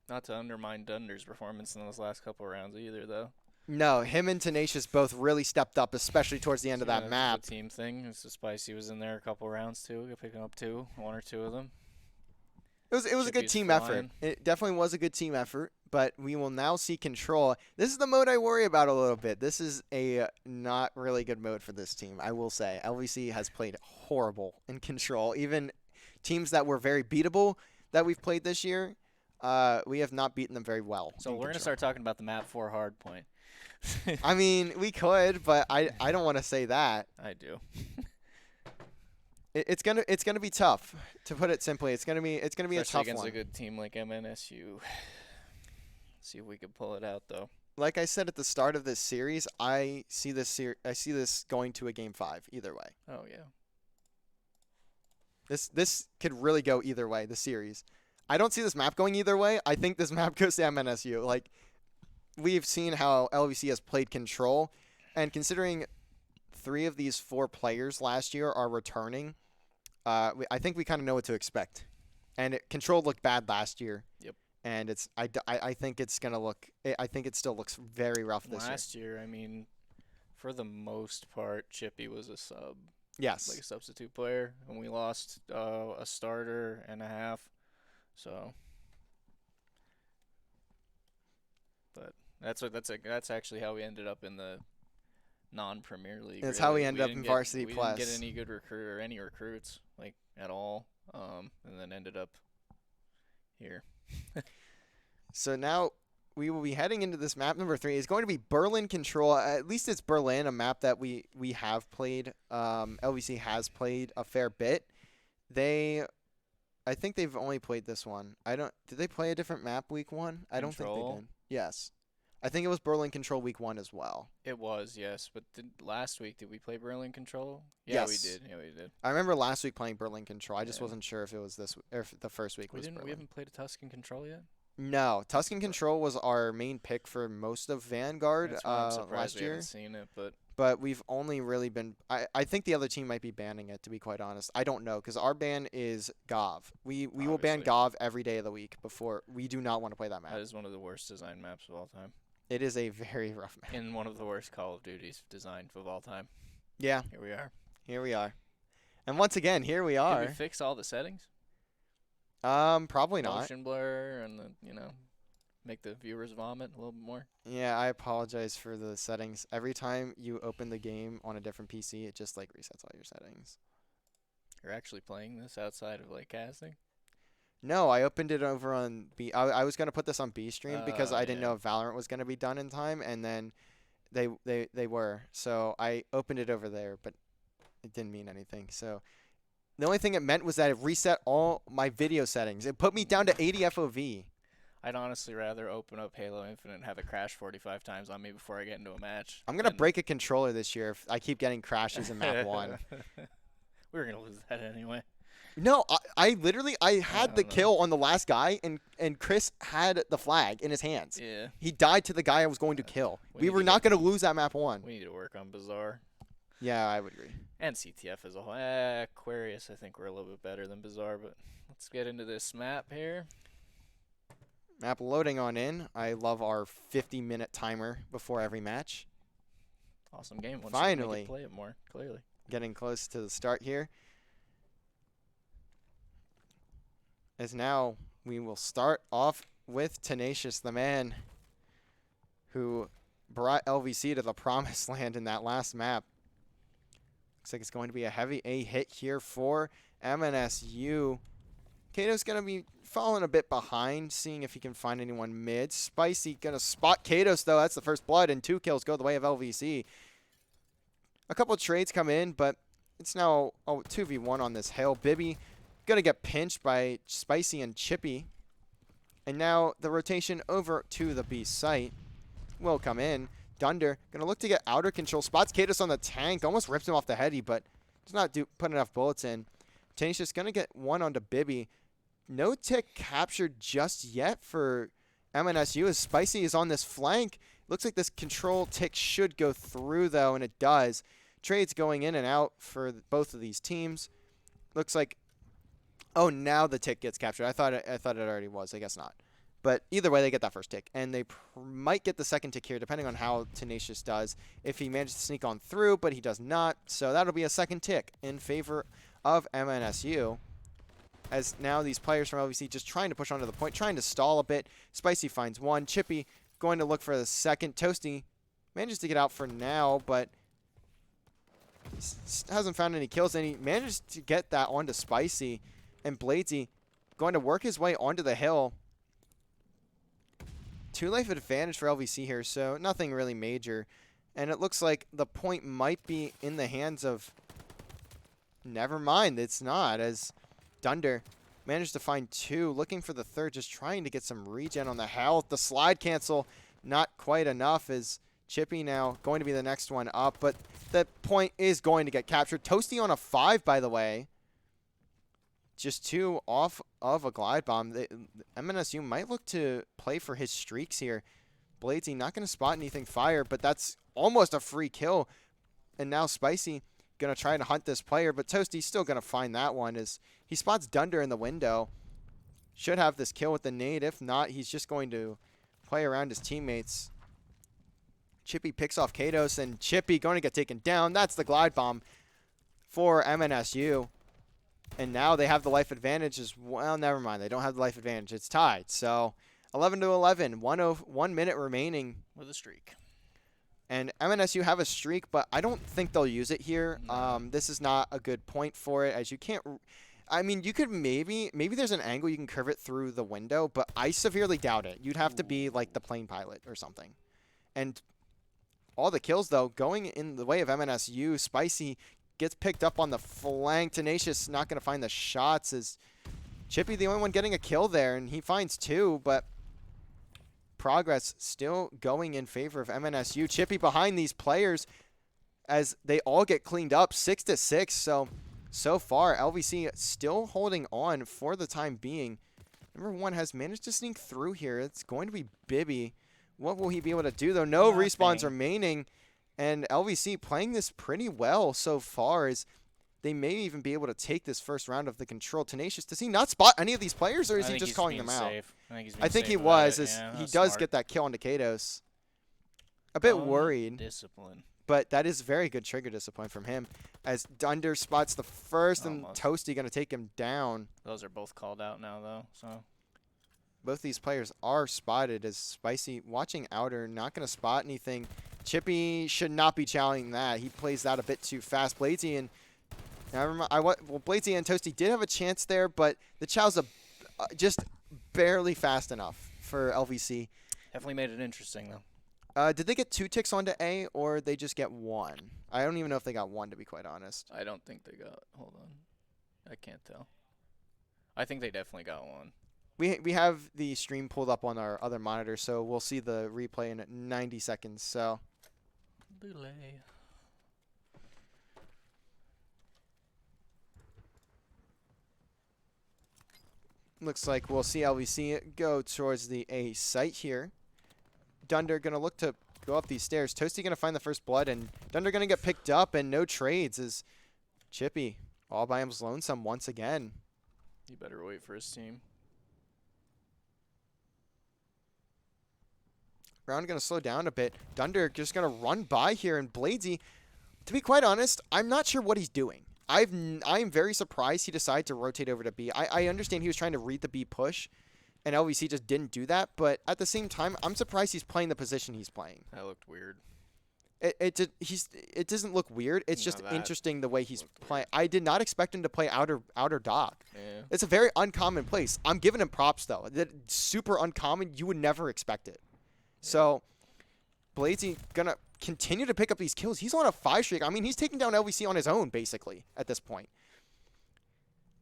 Speaker 2: Not to undermine Dunder's performance in those last couple rounds either, though.
Speaker 1: No, him and Tenacious both really stepped up, especially towards the end of that
Speaker 2: It's
Speaker 1: map.
Speaker 2: a team thing. It's a Spicy was in there a couple rounds too, picking up one or two of them.
Speaker 1: It was a good
Speaker 2: Chippy's
Speaker 1: team
Speaker 2: flying.
Speaker 1: effort. It definitely was a good team effort, but we will now see Control. This is the mode I worry about a little bit. This is a not really good mode for this team, I will say. LVC has played horrible in Control. Even teams that were very beatable that we've played this year, we have not beaten them very well.
Speaker 2: So we're going to start talking about the map 4 hard point.
Speaker 1: I mean, we could, but I don't want to say that.
Speaker 2: I do.
Speaker 1: It's gonna be tough, to put it simply. It's gonna be a
Speaker 2: Especially
Speaker 1: tough
Speaker 2: against
Speaker 1: one.
Speaker 2: a good team like MNSU. See if we can pull it out, though.
Speaker 1: Like I said at the start of this series, I see this going to a game 5 either way.
Speaker 2: Oh yeah.
Speaker 1: This could really go either way. The series, I don't see this map going either way. I think this map goes to MNSU. Like, we've seen how LVC has played Control, and considering 3 of these 4 players last year are returning, I think we kind of know what to expect. And Control looked bad last year.
Speaker 2: Yep.
Speaker 1: And I think it's gonna look. I think it still looks very rough this year.
Speaker 2: Last year, I mean, for the most part, Chippy was a sub.
Speaker 1: Yes.
Speaker 2: Like a substitute player, and we lost a starter and a half. So, but that's actually how we ended up in the non-Premier League.
Speaker 1: That's
Speaker 2: really.
Speaker 1: how we ended up
Speaker 2: didn't
Speaker 1: in
Speaker 2: get-
Speaker 1: Varsity
Speaker 2: we
Speaker 1: Plus.
Speaker 2: didn't get any good any recruits like at all, and then ended up here.
Speaker 1: So now we will be heading into this map number 3. It's going to be Berlin Control. At least it's Berlin, a map that we have played. LVC has played a fair bit. I think they've only played this one. Did they play a different map week 1? I don't think they did. Yes. I think it was Berlin Control week 1 as well.
Speaker 2: It was, yes. But last week, did we play Berlin Control?
Speaker 1: Yeah,
Speaker 2: we did. Yeah, we did.
Speaker 1: I remember last week playing Berlin Control. I just wasn't sure if it was this or if the first week was Berlin.
Speaker 2: We haven't played a Tuscan Control yet?
Speaker 1: No, Tuscan Control was our main pick for most of Vanguard
Speaker 2: That's why I'm surprised
Speaker 1: last
Speaker 2: we
Speaker 1: year.
Speaker 2: haven't seen it,
Speaker 1: But we've only really been. I think the other team might be banning it, to be quite honest. I don't know, because our ban is Gov. We will ban Gov every day of the week before. We do not want to play that map.
Speaker 2: That is one of the worst design maps of all time.
Speaker 1: It is a very rough map.
Speaker 2: And one of the worst Call of Duties designed of all time.
Speaker 1: Yeah.
Speaker 2: Here we are.
Speaker 1: Here we are. And once again, here we are.
Speaker 2: Did we fix all the settings?
Speaker 1: Probably not.
Speaker 2: Motion blur and make the viewers vomit a little bit more.
Speaker 1: Yeah, I apologize for the settings. Every time you open the game on a different PC, it just like resets all your settings.
Speaker 2: You're actually playing this outside of like casting?
Speaker 1: No, I opened it over on B. I was gonna put this on B stream because I didn't
Speaker 2: yeah.
Speaker 1: know if Valorant was gonna be done in time, and then they were. So I opened it over there, but it didn't mean anything. So the only thing it meant was that it reset all my video settings. It put me down to 80 FOV.
Speaker 2: I'd honestly rather open up Halo Infinite and have it crash 45 times on me before I get into a match.
Speaker 1: I'm gonna break a controller this year if I keep getting crashes in map 1.
Speaker 2: We were gonna lose that anyway.
Speaker 1: No, I literally had the kill on the last guy, and Chris had the flag in his hands.
Speaker 2: Yeah.
Speaker 1: He died to the guy I was going to kill. We were not going to lose that map 1.
Speaker 2: We need to work on Bazaar.
Speaker 1: Yeah, I would agree.
Speaker 2: And CTF as a whole. Aquarius, I think we're a little bit better than Bazaar, but let's get into this map here.
Speaker 1: Map loading on in. I love our 50-minute timer before every match.
Speaker 2: Awesome game.
Speaker 1: Finally.
Speaker 2: Play it more, clearly.
Speaker 1: Getting close to the start here. As now we will start off with Tenacious, the man who brought LVC to the promised land in that last map. Looks like it's going to be a heavy A hit here for MNSU. Kato's going to be falling a bit behind, seeing if he can find anyone mid. Spicy going to spot Katos, though. That's the first blood, and 2 kills go the way of LVC. A couple of trades come in, but it's now 2v1 on this hill. Bibby going to get pinched by Spicy and Chippy. And now the rotation over to the B site will come in. Dunder going to look to get outer control. Spots Katos on the tank. Almost rips him off the heady, but does not put enough bullets in. Tenacious going to get one onto Bibby. No tick captured just yet for MNSU as Spicy is on this flank. Looks like this control tick should go through, though, and it does. Trades going in and out for both of these teams. Looks like, oh, now the tick gets captured. I thought it already was. I guess not. But either way, they get that first tick, and they might get the second tick here, depending on how Tenacious does. If he manages to sneak on through, but he does not, so that'll be a second tick in favor of MNSU. As now these players from LVC just trying to push onto the point, trying to stall a bit. Spicy finds one. Chippy going to look for the second. Toasty manages to get out for now, but hasn't found any kills, and he manages to get that onto Spicy. And Bladesy going to work his way onto the hill. 2 life advantage for LVC here, so nothing really major. And it looks like the point might be in the hands of... Never mind, it's not, as Dunder managed to find 2, looking for the third, just trying to get some regen on the health. The slide cancel, not quite enough, as Chippy now going to be the next one up, but the point is going to get captured. Toasty on a 5, by the way. Just 2 off of a glide bomb. MNSU might look to play for his streaks here. Bladesy not going to spot anything fire, but that's almost a free kill. And now Spicy going to try to hunt this player, but Toasty's still going to find that one as he spots Dunder in the window. Should have this kill with the nade. If not, he's just going to play around his teammates. Chippy picks off Katos, and Chippy going to get taken down. That's the glide bomb for MNSU. And now they have the life advantage as well. Never mind. They don't have the life advantage. It's tied. So 11-11. 1 minute remaining.
Speaker 2: With a streak.
Speaker 1: And MNSU have a streak, but I don't think they'll use it here.
Speaker 2: No.
Speaker 1: This is not a good point for it, as you can't... I mean, you could maybe there's an angle you can curve it through the window, but I severely doubt it. You'd have to be like the plane pilot or something. And all the kills, though, going in the way of MNSU. Spicy gets picked up on the flank. Tenacious not going to find the shots. Is Chippy the only one getting a kill there, and he finds two, but progress still going in favor of MNSU. Chippy behind these players as they all get cleaned up, 6-6. So far, LVC still holding on for the time being. Number one has managed to sneak through here. It's going to be Bibby. What will he be able to do, though? No respawns remaining. And LVC playing this pretty well so far, as they may even be able to take this first round of the control. Tenacious, does he not spot any of these players, or is he just calling them out? I think he was, as he does get that kill on Kados. A bit worried.
Speaker 2: Discipline.
Speaker 1: But that is very good trigger discipline from him, as Dunder spots the first, and Toasty going to take him down.
Speaker 2: Those are both called out now, though. So
Speaker 1: both these players are spotted, as Spicy watching outer, not going to spot anything. Chippy should not be challenging that. He plays that a bit too fast. Bladesy and Bladesy and Toasty did have a chance there, but the chow's just barely fast enough for LVC.
Speaker 2: Definitely made it interesting, though.
Speaker 1: Did they get 2 ticks onto A, or they just get 1? I don't even know if they got 1, to be quite honest.
Speaker 2: I don't think they got. Hold on. I can't tell. I think they definitely got 1.
Speaker 1: We have the stream pulled up on our other monitor, so we'll see the replay in 90 seconds. So
Speaker 2: delay.
Speaker 1: Looks like we'll see LVC go towards the A site here. Dunder going to look to go up these stairs. Toasty going to find the first blood, and Dunder going to get picked up, and no trades as Chippy all by himself lonesome once again.
Speaker 2: You better wait for his team.
Speaker 1: Round going to slow down a bit. Dunder just going to run by here, and Bladesy, to be quite honest, I'm not sure what he's doing. I'm very surprised he decided to rotate over to B. I understand he was trying to read the B push, and LVC just didn't do that. But at the same time, I'm surprised he's playing the position he's playing.
Speaker 2: That looked weird.
Speaker 1: It doesn't look weird. It's just interesting the way he's playing. I did not expect him to play outer dock.
Speaker 2: Yeah.
Speaker 1: It's a very uncommon place. I'm giving him props, though. That's super uncommon. You would never expect it. So Bladesy gonna continue to pick up these kills. He's on a 5 streak. I mean, he's taking down LVC on his own, basically, at this point.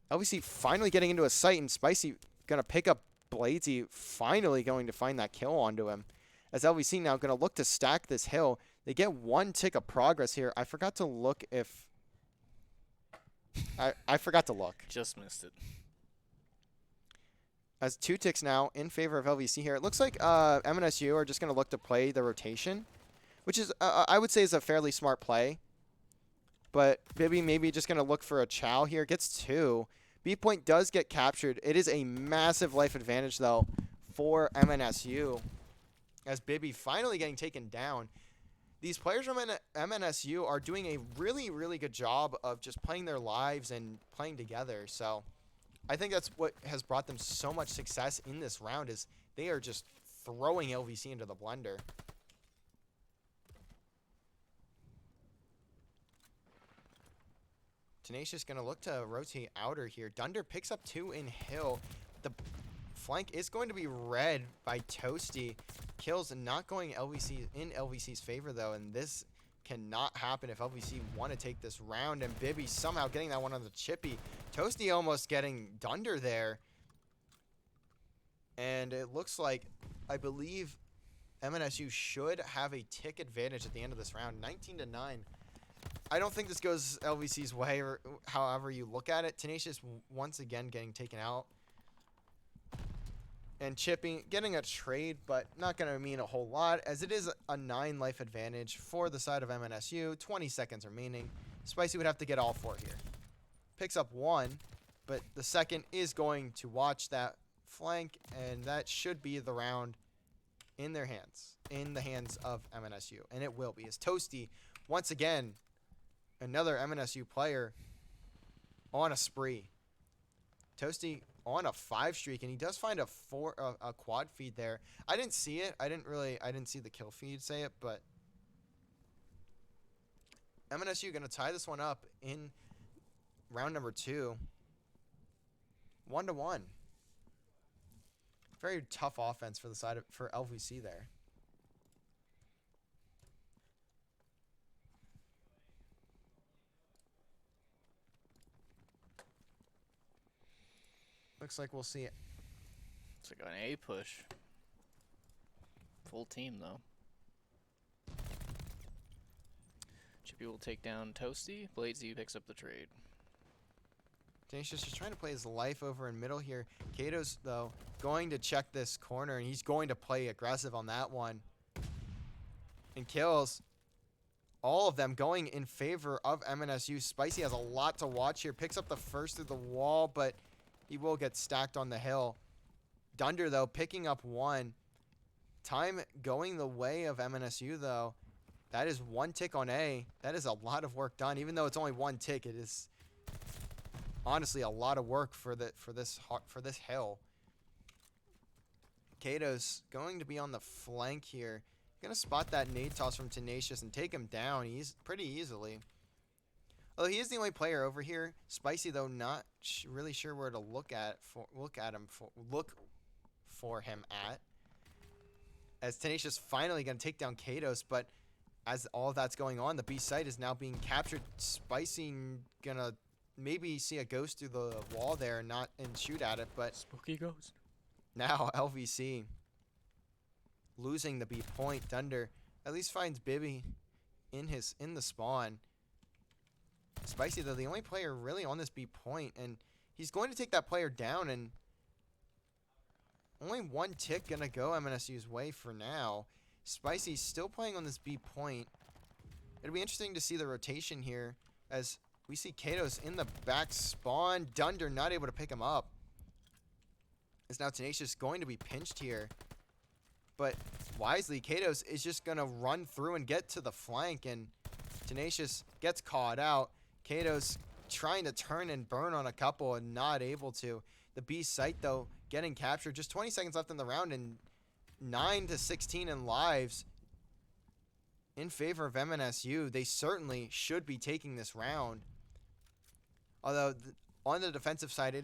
Speaker 1: LVC finally getting into a site, and Spicy gonna pick up Bladesy, finally going to find that kill onto him. As LVC now gonna look to stack this hill. They get 1 tick of progress here. I forgot to look if... I forgot to look.
Speaker 2: Just missed it.
Speaker 1: As 2 ticks now in favor of LVC here. It looks like MNSU are just going to look to play the rotation, which is, I would say, is a fairly smart play. But Bibby maybe just going to look for a chow here. Gets 2. B point does get captured. It is a massive life advantage, though, for MNSU. As Bibby finally getting taken down. These players from MNSU are doing a really, really good job of just playing their lives and playing together. So I think that's what has brought them so much success in this round, is they are just throwing LVC into the blender. Tenacious going to look to rotate outer here. Dunder picks up 2 in hill. The flank is going to be red by Toasty. Kills not going in LVC's favor, though, and this cannot happen if LVC want to take this round. And Bibby somehow getting that one on the Chippy. Toasty almost getting Dunder there. And it looks like, I believe, MNSU should have a tick advantage at the end of this round, 19-9. I don't think this goes LVC's way, or however you look at it. Tenacious once again getting taken out. And Chippy getting a trade, but not going to mean a whole lot, as it is a 9 life advantage for the side of MNSU. 20 seconds remaining. Spicy would have to get all 4 here. Picks up 1, but the second is going to watch that flank, and that should be the round in their hands, in the hands of MNSU. And it will be, as Toasty, once again, another MNSU player on a spree. Toasty on a 5 streak, and he does find a quad feed there. I didn't see it. I didn't see the kill feed say it, but MNSU going to tie this one up in round number 2. 1-1. Very tough offense for the side for LVC there. Looks like we'll see it.
Speaker 2: It's like an A push. Full team though. Chippy will take down Toasty. Bladesy picks up the trade.
Speaker 1: Tenacious just trying to play his life over in middle here. Kato's, though, going to check this corner, and he's going to play aggressive on that one. And kills all of them going in favor of MNSU. Spicy has a lot to watch here. Picks up the first through the wall, but he will get stacked on the hill. Dunder, though, picking up one. Time going the way of MNSU, though. That is one tick on A. That is a lot of work done. Even though it's only one tick, it is honestly a lot of work for this hill. Kato's going to be on the flank here. Gonna spot that nade toss from Tenacious and take him down pretty easily. Although he is the only player over here. Spicy, though, not really sure where to look for him at. As Tenacious finally gonna take down Kato's, but as all of that's going on, the B site is now being captured. Spicy gonna maybe see a ghost through the wall there and shoot at it, but
Speaker 2: Spooky ghost.
Speaker 1: now LVC losing the B point. Dunder at least finds Bibby in the spawn. Spicy, though, the only player really on this B point, and he's going to take that player down, and only one tick gonna go MNSU's way for now. Spicy's still playing on this B point. It'll be interesting to see the rotation here as we see Kato's in the back spawn. Dunder not able to pick him up. Is now Tenacious going to be pinched here. But wisely, Kato's is just going to run through and get to the flank, and Tenacious gets caught out. Kato's trying to turn and burn on a couple and not able to. The B site, though, getting captured. Just 20 seconds left in the round, and 9-16 in lives in favor of MNSU. They certainly should be taking this round. Although on the defensive side,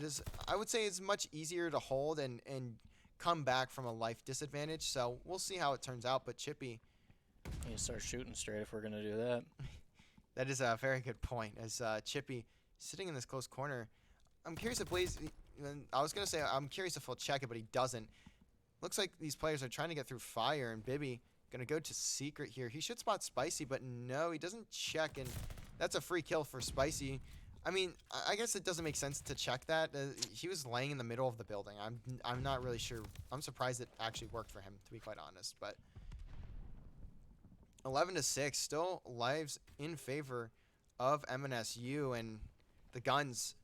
Speaker 1: I would say it's much easier to hold and come back from a life disadvantage. So we'll see how it turns out. But Chippy,
Speaker 2: You need to start shooting straight if we're going to do that.
Speaker 1: that is a very good point. As Chippy sitting in this close corner, I'm curious if Blaze. I was gonna say I'm curious if he'll check it, but he doesn't. Looks like these players are trying to get through fire, and Bibby gonna go to secret here. He should spot Spicy, but no, he doesn't check, and that's a free kill for Spicy. I mean, I guess it doesn't make sense to check that. He was laying in the middle of the building. I'm not really sure. I'm surprised it actually worked for him, to be quite honest. But 11-6, still lives in favor of MNSU, and the guns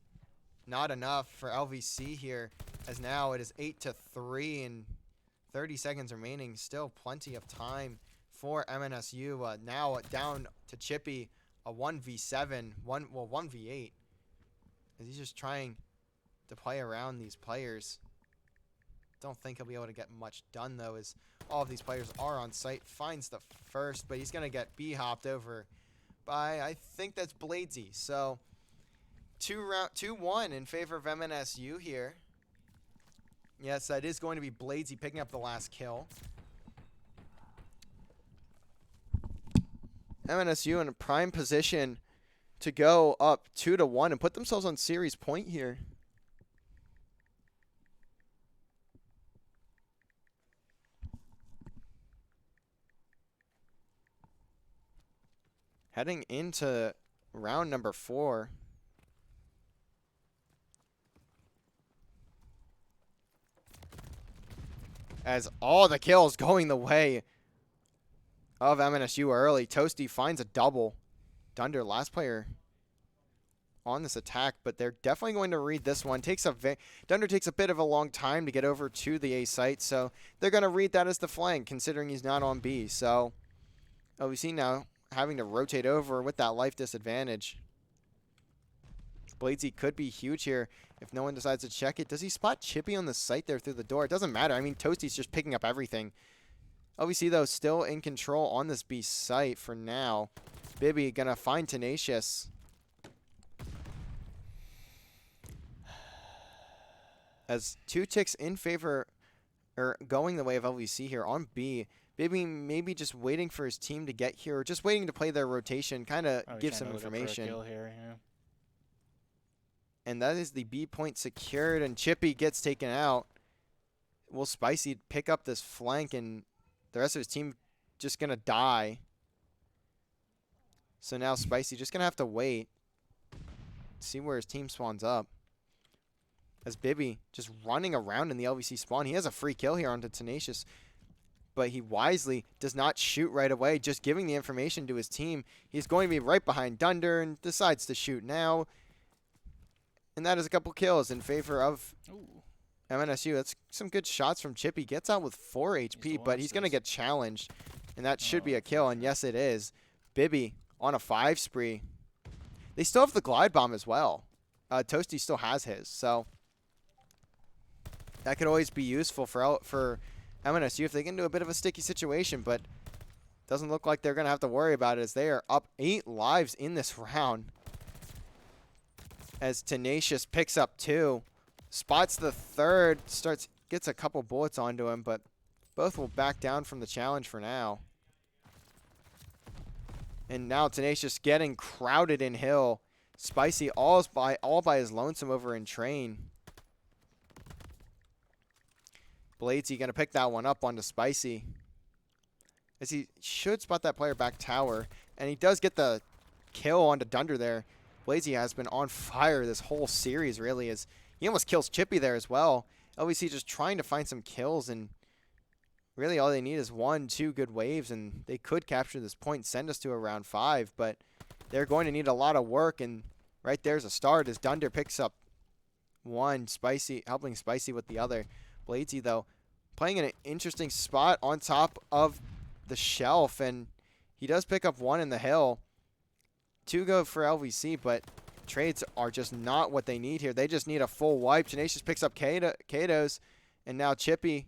Speaker 1: not enough for LVC here. As now it is 8-3 and 30 seconds remaining. Still plenty of time for MNSU. Now down to Chippy, a 1v7, 1v8. As he's just trying to play around these players. Don't think he'll be able to get much done, though, as all of these players are on site. Finds the first, but he's going to get B-hopped over by, I think that's Bladesy. So 2-1 in favor of MNSU here. Yes, that is going to be Bladesy picking up the last kill. MNSU in a prime position to go up 2-1 and put themselves on series point here. Heading into round number 4. As all the kills going the way of MNSU early. Toasty finds a double. Dunder, last player on this attack, but they're definitely going to read this one. Dunder takes a bit of a long time to get over to the A site, so they're going to read that as the flank, considering he's not on B. So LVC now having to rotate over with that life disadvantage. Bladesy could be huge here if no one decides to check it. Does he spot Chippy on the site there through the door? It doesn't matter. I mean, Toasty's just picking up everything. LVC, though, still in control on this B site for now. Bibby gonna find Tenacious. as 2 ticks in favor, or going the way of LVC here on B. Maybe just waiting for his team to get here, or just waiting to play their rotation, kind of give some information.
Speaker 2: Kill here, yeah.
Speaker 1: And that is the B point secured, and Chippy gets taken out. Will Spicy pick up this flank, and the rest of his team just going to die. So now Spicy just going to have to wait, see where his team spawns up. As Bibby just running around in the LVC spawn. He has a free kill here onto Tenacious, but he wisely does not shoot right away, just giving the information to his team. He's going to be right behind Dunder and decides to shoot now. And that is a couple kills in favor of MNSU. That's some good shots from Chippy. Gets out with 4 HP, but he's going to get challenged. And that should be a kill, and yes, it is. Bibby on a 5 spree. They still have the glide bomb as well. Toasty still has his, so that could always be useful for MNSU if they get into a bit of a sticky situation, but doesn't look like they're going to have to worry about it as they are up 8 lives in this round. As Tenacious picks up 2, spots the 3rd, gets a couple bullets onto him, but both will back down from the challenge for now. And now Tenacious getting crowded in Hill. Spicy all by his lonesome over in Train. Bladesy going to pick that one up onto Spicy, as he should spot that player back tower. And he does get the kill onto Dunder there. Bladesy has been on fire this whole series, really, as he almost kills Chippy there as well. LVC just trying to find some kills, and really all they need is 1-2 good waves, and they could capture this point, send us to a round 5, but they're going to need a lot of work, and right there's a start as Dunder picks up 1, Spicy helping Spicy with the other. Bladesy, though, playing in an interesting spot on top of the shelf, and he does pick up 1 in the hill. 2 go for LVC, but trades are just not what they need here. They just need a full wipe. Tenacious picks up Kato's, and now Chippy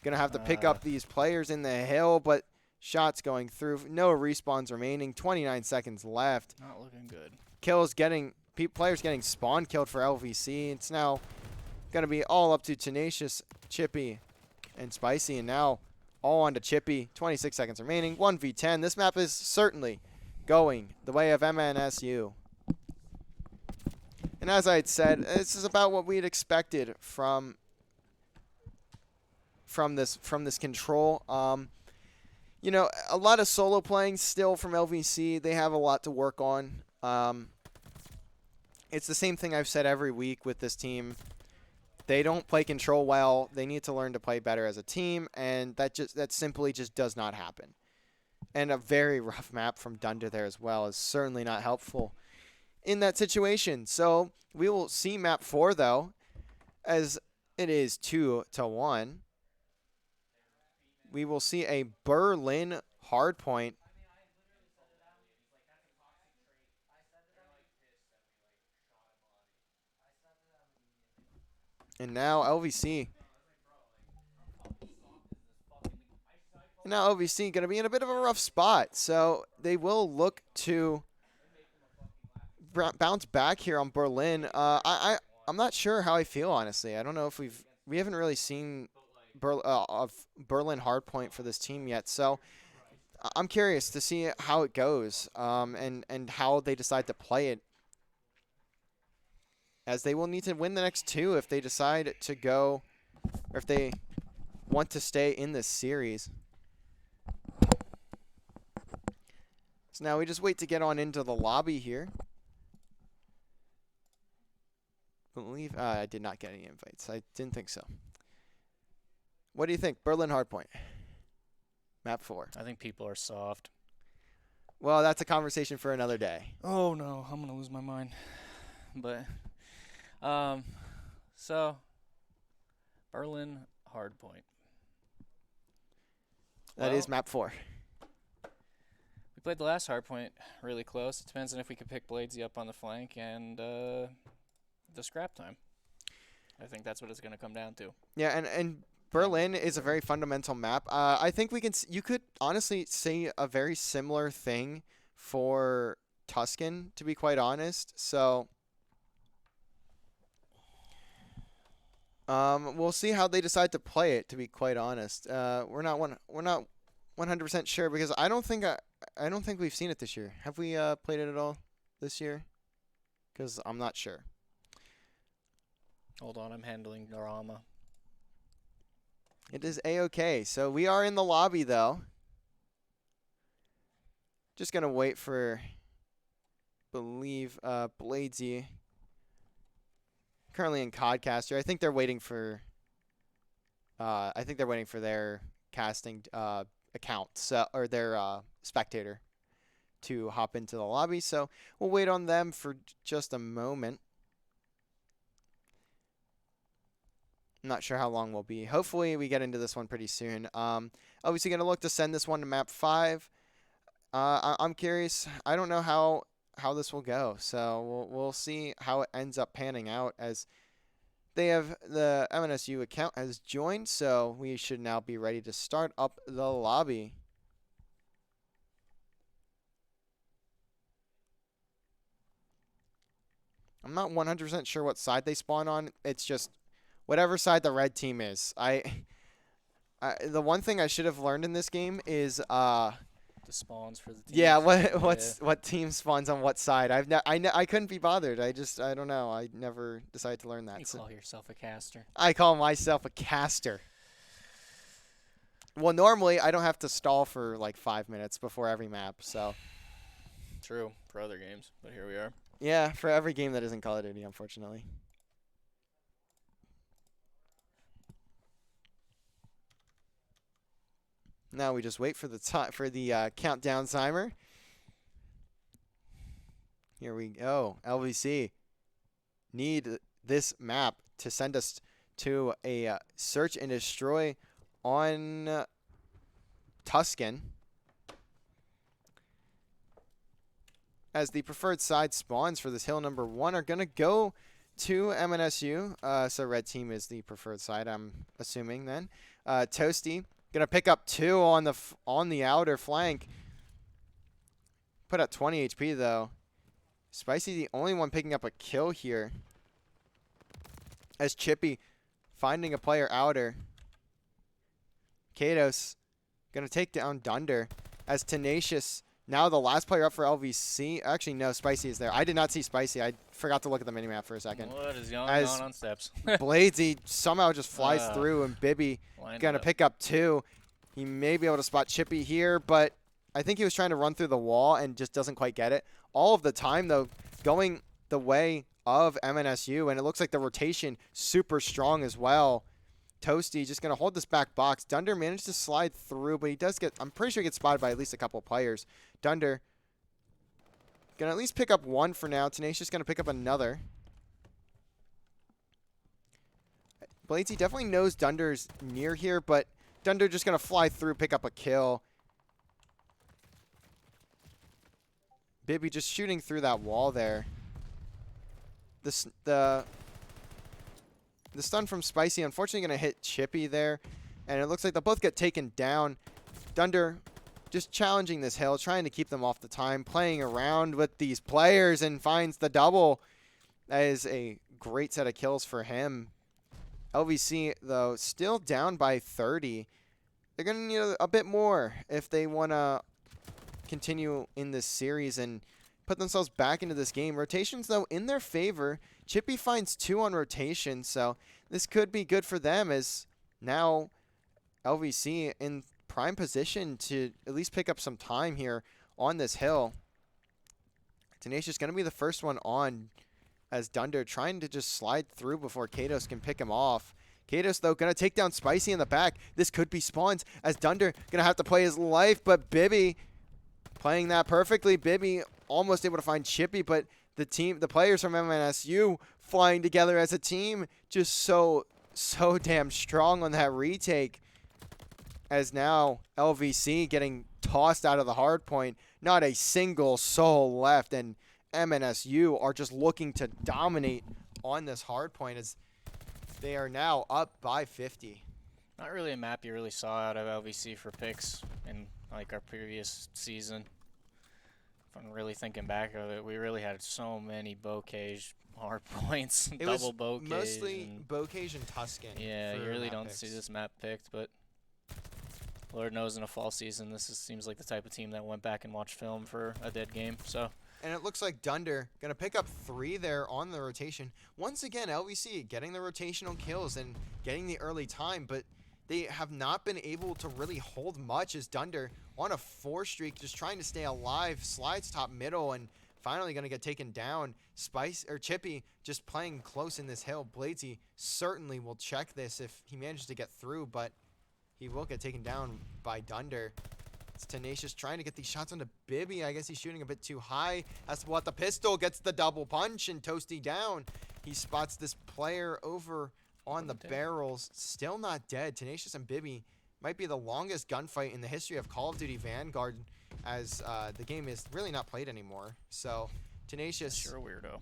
Speaker 1: going to have to pick up these players in the hill, but shots going through. No respawns remaining. 29 seconds left.
Speaker 2: Not looking good.
Speaker 1: Players getting spawn killed for LVC. It's now going to be all up to Tenacious, Chippy, and Spicy, and now all on to Chippy. 26 seconds remaining. 1v10. This map is certainly going the way of MNSU. And as I had said, this is about what we had expected from this control. You know, a lot of solo playing still from LVC. They have a lot to work on. It's the same thing I've said every week with this team. They don't play control well. They need to learn to play better as a team, and that simply just does not happen. And a very rough map from Dunder there as well is certainly not helpful in that situation. So we will see map 4, though, as it is 2-1. We will see a Berlin hardpoint. And now LVC. And now LVC going to be in a bit of a rough spot. So they will look to bounce back here on Berlin. I'm not sure how I feel, honestly. I don't know if we haven't really seen Berlin hardpoint for this team yet. So I'm curious to see how it goes, and how they decide to play it, as they will need to win the next 2 if they decide to go, or if they want to stay in this series. So now we just wait to get on into the lobby here. I did not get any invites. I didn't think so. What do you think? Berlin hardpoint. Map 4.
Speaker 2: I think people are soft.
Speaker 1: Well, that's a conversation for another day.
Speaker 2: Oh no, I'm gonna lose my mind. But so Berlin hardpoint.
Speaker 1: That is map 4.
Speaker 2: We played the last hardpoint really close. It depends on if we could pick Bladesy up on the flank and the scrap time. I think that's what it's gonna come down to.
Speaker 1: Yeah, and Berlin is a very fundamental map. I think you could honestly say a very similar thing for Tuscan, to be quite honest. So We'll see how they decide to play it. To be quite honest, we're not 100% sure because I don't think we've seen it this year. Have we played it at all this year? Because I'm not sure.
Speaker 2: Hold on, I'm handling drama.
Speaker 1: It is a-okay. So we are in the lobby though. Just gonna wait for, believe Bladesy. Currently in Codcaster. I think they're waiting for. I think they're waiting for their casting account, so, or their spectator to hop into the lobby. So we'll wait on them for just a moment. I'm not sure how long we'll be. Hopefully we get into this one pretty soon. Obviously gonna look to send this one to map 5. I'm curious. I don't know how this will go, so we'll see how it ends up panning out as they have the MNSU account has joined, so we should now be ready to start up the lobby. I'm not 100% sure what side they spawn on. It's just whatever side the red team is. The one thing I should have learned in this game is
Speaker 2: The spawns for the teams.
Speaker 1: yeah, what team spawns on what side. I couldn't be bothered. I don't know. I never decided to learn that.
Speaker 2: You call yourself a caster.
Speaker 1: I call myself a caster. Well, normally I don't have to stall for like 5 minutes before every map. So
Speaker 2: True, for other games, but here we are.
Speaker 1: yeah, for every game that isn't Call of Duty, unfortunately. Now we just wait for the countdown timer. Here we go. LVC need this map to send us to a search and destroy on Tuscan. As the preferred side spawns for this hill number 1 are going to go to MNSU. So red team is the preferred side, I'm assuming then. Toasty going to pick up 2 on the outer flank. Put up 20 HP though. Spicy the only one picking up a kill here. As Chippy finding a player outer. Kados going to take down Dunder. As Tenacious, now the last player up for LVC. Actually, no, Spicy is there. I did not see Spicy. I forgot to look at the minimap for a second.
Speaker 2: What is Young
Speaker 1: As
Speaker 2: gone on steps?
Speaker 1: Bladesy somehow just flies through, and Bibby going to pick up 2. He may be able to spot Chippy here, but I think he was trying to run through the wall and just doesn't quite get it. All of the time, though, going the way of MNSU, and it looks like the rotation super strong as well. Toasty just going to hold this back box. Dunder managed to slide through, but he does get, I'm pretty sure he gets spotted by at least a couple of players. Dunder going to at least pick up 1 for now. Tenacious going to pick up another. Bladesy definitely knows Dunder's near here, but Dunder just going to fly through, pick up a kill. Bibby just shooting through that wall there. The stun from Spicy unfortunately going to hit Chippy there. And it looks like they'll both get taken down. Dunder just challenging this hill, trying to keep them off the time, playing around with these players and finds the double. That is a great set of kills for him. LVC, though, still down by 30. They're going to need a bit more if they want to continue in this series and put themselves back into this game. Rotations, though, in their favor. Chippy finds 2 on rotation, so this could be good for them as now LVC in prime position to at least pick up some time here on this hill. Tenacious going to be the first one on as Dunder trying to just slide through before Kados can pick him off. Kados, though, going to take down Spicy in the back. This could be spawns as Dunder going to have to play his life, but Bibby playing that perfectly. Bibby almost able to find Chippy, but the players from MNSU flying together as a team, just so damn strong on that retake. As now LVC getting tossed out of the hard point. Not a single soul left, and MNSU are just looking to dominate on this hard point as they are now up by 50.
Speaker 2: Not really a map you really saw out of LVC for picks in like our previous season. I'm really thinking back of it, we really had so many bocage hard points,
Speaker 1: It
Speaker 2: double
Speaker 1: was
Speaker 2: bocage.
Speaker 1: mostly
Speaker 2: And
Speaker 1: Bocage and Tuscan.
Speaker 2: yeah, you
Speaker 1: for
Speaker 2: really
Speaker 1: map
Speaker 2: don't
Speaker 1: picks.
Speaker 2: see this map picked, but Lord knows in a fall season, seems like the type of team that went back and watched film for a dead game. So
Speaker 1: And it looks like Dunder going to pick up 3 there on the rotation. Once again, LVC getting the rotational kills and getting the early time, but they have not been able to really hold much as Dunder on a 4 streak, just trying to stay alive, slides top middle, and finally going to get taken down. Chippy just playing close in this hill. Bladesy certainly will check this if he manages to get through, but he will get taken down by Dunder. It's Tenacious trying to get these shots onto Bibby. I guess he's shooting a bit too high. That's what the pistol gets the double punch and Toasty down. He spots this player over on the barrels. Still not dead. Tenacious and Bibby might be the longest gunfight in the history of Call of Duty Vanguard, as the game is really not played anymore. So Tenacious,
Speaker 2: sure weirdo.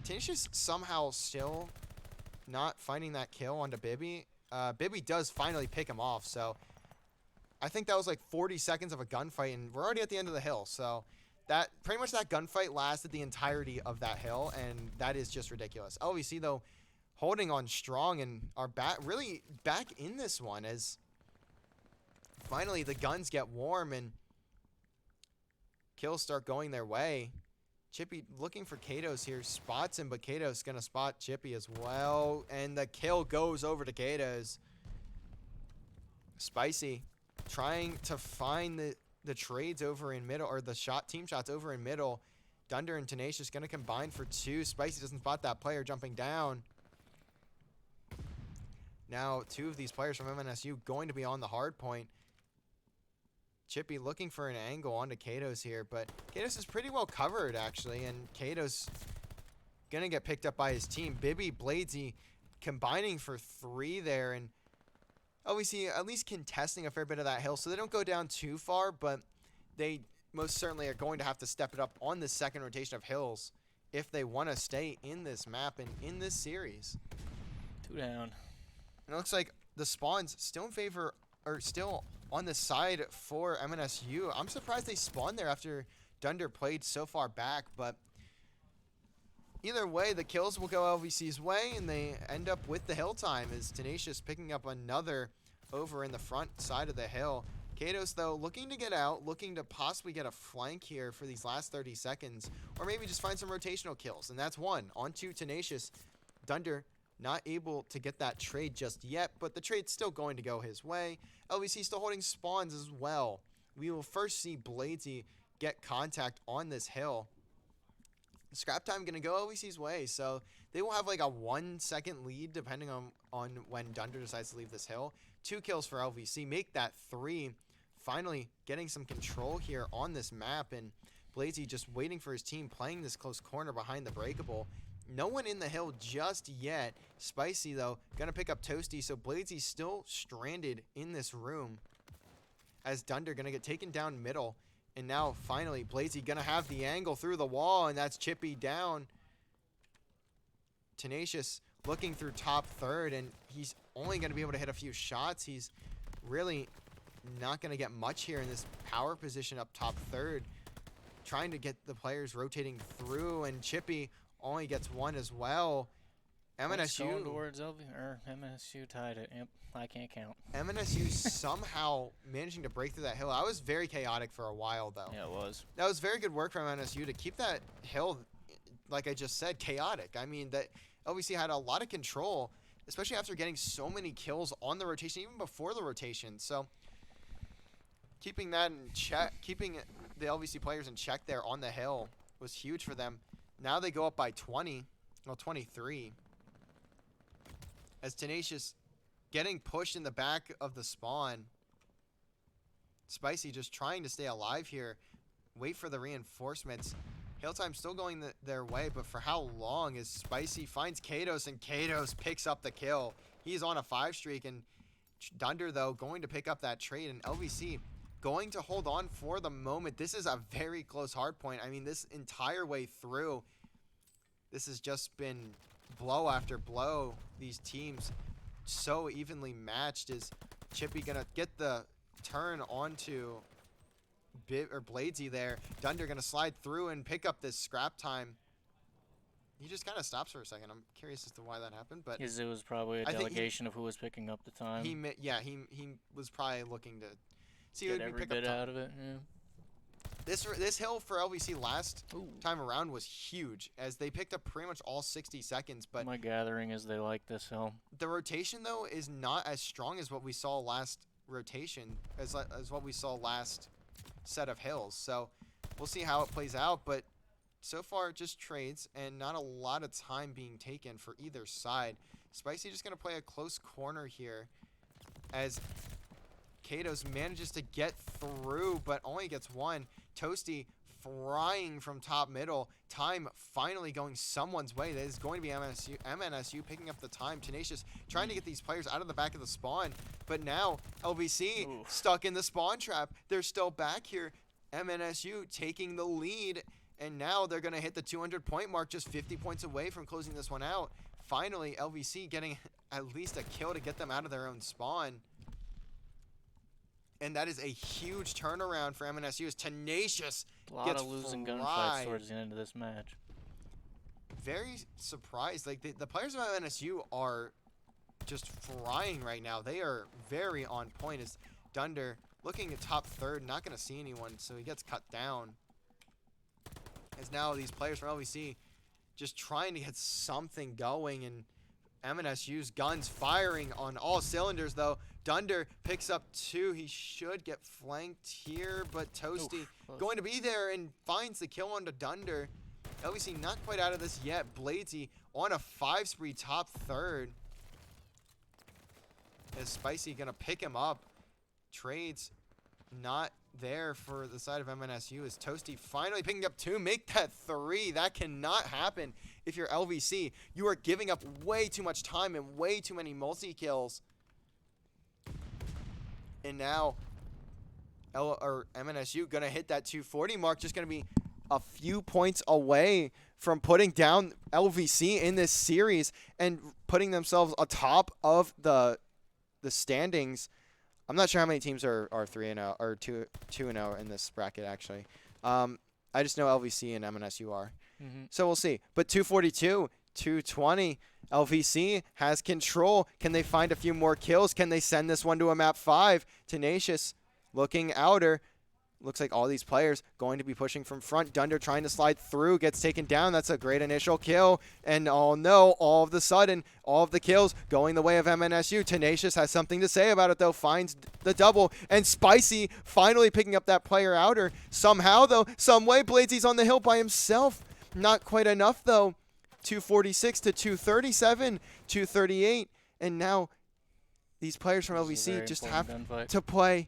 Speaker 1: Tenacious somehow still not finding that kill onto Bibby. Bibby does finally pick him off, so I think that was like 40 seconds of a gunfight, and we're already at the end of the hill. So that pretty much that gunfight lasted the entirety of that hill, and that is just ridiculous. LVC though holding on strong and are really back in this one, as finally the guns get warm and kills start going their way. Chippy looking for Katos here, spots him, but Katos gonna spot Chippy as well, and the kill goes over to Katos. Spicy trying to find the trades over in middle, or the team shots over in middle. Dunder and Tenacious gonna combine for 2. Spicy doesn't spot that player jumping down. Now 2 of these players from MNSU going to be on the hard point. Chippy looking for an angle onto Katos here, but Katos is pretty well covered actually, and Katos gonna get picked up by his team. Bibby, Bladesy combining for 3 there, and LVC at least contesting a fair bit of that hill, so they don't go down too far, but they most certainly are going to have to step it up on the second rotation of hills if they want to stay in this map and in this series.
Speaker 2: 2 down.
Speaker 1: And it looks like the spawns still in favor, or still on the side for MNSU. I'm surprised they spawned there after Dunder played so far back, but either way, the kills will go LVC's way, and they end up with the hill time as Tenacious picking up another over in the front side of the hill. Katos, though, looking to get out, looking to possibly get a flank here for these last 30 seconds, or maybe just find some rotational kills, and that's one. Onto Tenacious. Dunder not able to get that trade just yet, but the trade's still going to go his way. LVC still holding spawns as well. We will first see Bladesy get contact on this hill. Scrap time going to go LVC's way, so they will have like a 1 second lead depending on when Dunder decides to leave this hill. 2 kills for LVC, make that 3. Finally getting some control here on this map, and Bladesy just waiting for his team, playing this close corner behind the breakable. No one in the hill just yet. Spicy, though, going to pick up Toasty, so Bladesy's still stranded in this room as Dunder going to get taken down middle. And now, finally, Bladesy going to have the angle through the wall, and that's Chippy down. Tenacious looking through top third, and he's only going to be able to hit a few shots. He's really not going to get much here in this power position up top third. Trying to get the players rotating through, and Chippy only gets 1 as well.
Speaker 2: Going
Speaker 1: MNSU
Speaker 2: towards MNSU tied it. Yep, I can't count.
Speaker 1: MNSU somehow managing to break through that hill. I was very chaotic for a while, though.
Speaker 2: Yeah, it was.
Speaker 1: That was very good work from MNSU to keep that hill, like I just said, chaotic. I mean, that LVC had a lot of control, especially after getting so many kills on the rotation, even before the rotation. So keeping that in check, keeping the LVC players in check there on the hill was huge for them. Now they go up by 20, well, 23. As Tenacious getting pushed in the back of the spawn. Spicy just trying to stay alive here. Wait for the reinforcements. Hill time still going their way, but for how long? As Spicy finds Katos, and Katos picks up the kill. He's on a 5 streak, and Dunder, though, going to pick up that trade, and LVC going to hold on for the moment. This is a very close hard point. I mean, this entire way through, this has just been blow after blow. These teams so evenly matched. Is Chippy gonna get the turn onto Bladesy there. Dunder going to slide through and pick up this scrap time. He just kind of stops for a second. I'm curious as to why that happened, but
Speaker 2: It was probably a delegation of who was picking up the time.
Speaker 1: He was probably looking to see
Speaker 2: get
Speaker 1: who
Speaker 2: every
Speaker 1: pick
Speaker 2: bit
Speaker 1: up time.
Speaker 2: out of it. Yeah.
Speaker 1: This hill for LVC last time around was huge, as they picked up pretty much all 60 seconds. But
Speaker 2: my gathering is they like this hill.
Speaker 1: The rotation though is not as strong as what we saw last rotation, as what we saw last set of hills. So we'll see how it plays out. But so far, just trades and not a lot of time being taken for either side. Spicy just gonna play a close corner here, as Katos manages to get through, but only gets one. Toasty frying from top middle. Time finally going someone's way. That is going to be MNSU picking up the time. Tenacious trying to get these players out of the back of the spawn. But now LVC stuck in the spawn trap. They're still back here. MNSU taking the lead. And now they're going to hit the 200-point mark, just 50 points away from closing this one out. Finally, LVC getting at least a kill to get them out of their own spawn. And that is a huge turnaround for MNSU as Tenacious
Speaker 2: a lot
Speaker 1: gets
Speaker 2: of losing
Speaker 1: fried.
Speaker 2: gunfights towards the end of this match.
Speaker 1: Very surprised. Like, the players of MNSU are just frying right now. They are very on point, as Dunder looking at top third, not going to see anyone, so he gets cut down. As now these players from LVC just trying to get something going, and MNSU's guns firing on all cylinders, though. Dunder picks up 2. He should get flanked here, but Toasty going to be there and finds the kill onto Dunder. LVC not quite out of this yet. Bladesy on a 5-spree top third. Is Spicy going to pick him up? Trades not there for the side of MNSU, as Toasty finally picking up 2. Make that 3. That cannot happen if you're LVC. You are giving up way too much time and way too many multi-kills. And now MNSU going to hit that 240 mark, just going to be a few points away from putting down LVC in this series and putting themselves atop of the standings. I'm not sure how many teams are 3-0 or 2-0 in this bracket, actually. I just know LVC and MNSU are. So we'll see. But 242, 220, LVC has control. Can they find a few more kills? Can they send this one to a map 5? Tenacious looking outer. Looks like all these players going to be pushing from front. Dunder trying to slide through, gets taken down. That's a great initial kill. And oh no, all of the sudden, all of the kills going the way of MNSU. Tenacious has something to say about it, though. Finds the double. And Spicy finally picking up that player outer. Somehow, though, some way, Bladesy's on the hill by himself. Not quite enough, though. 246 to 237, 238. And now these players from LVC just have to play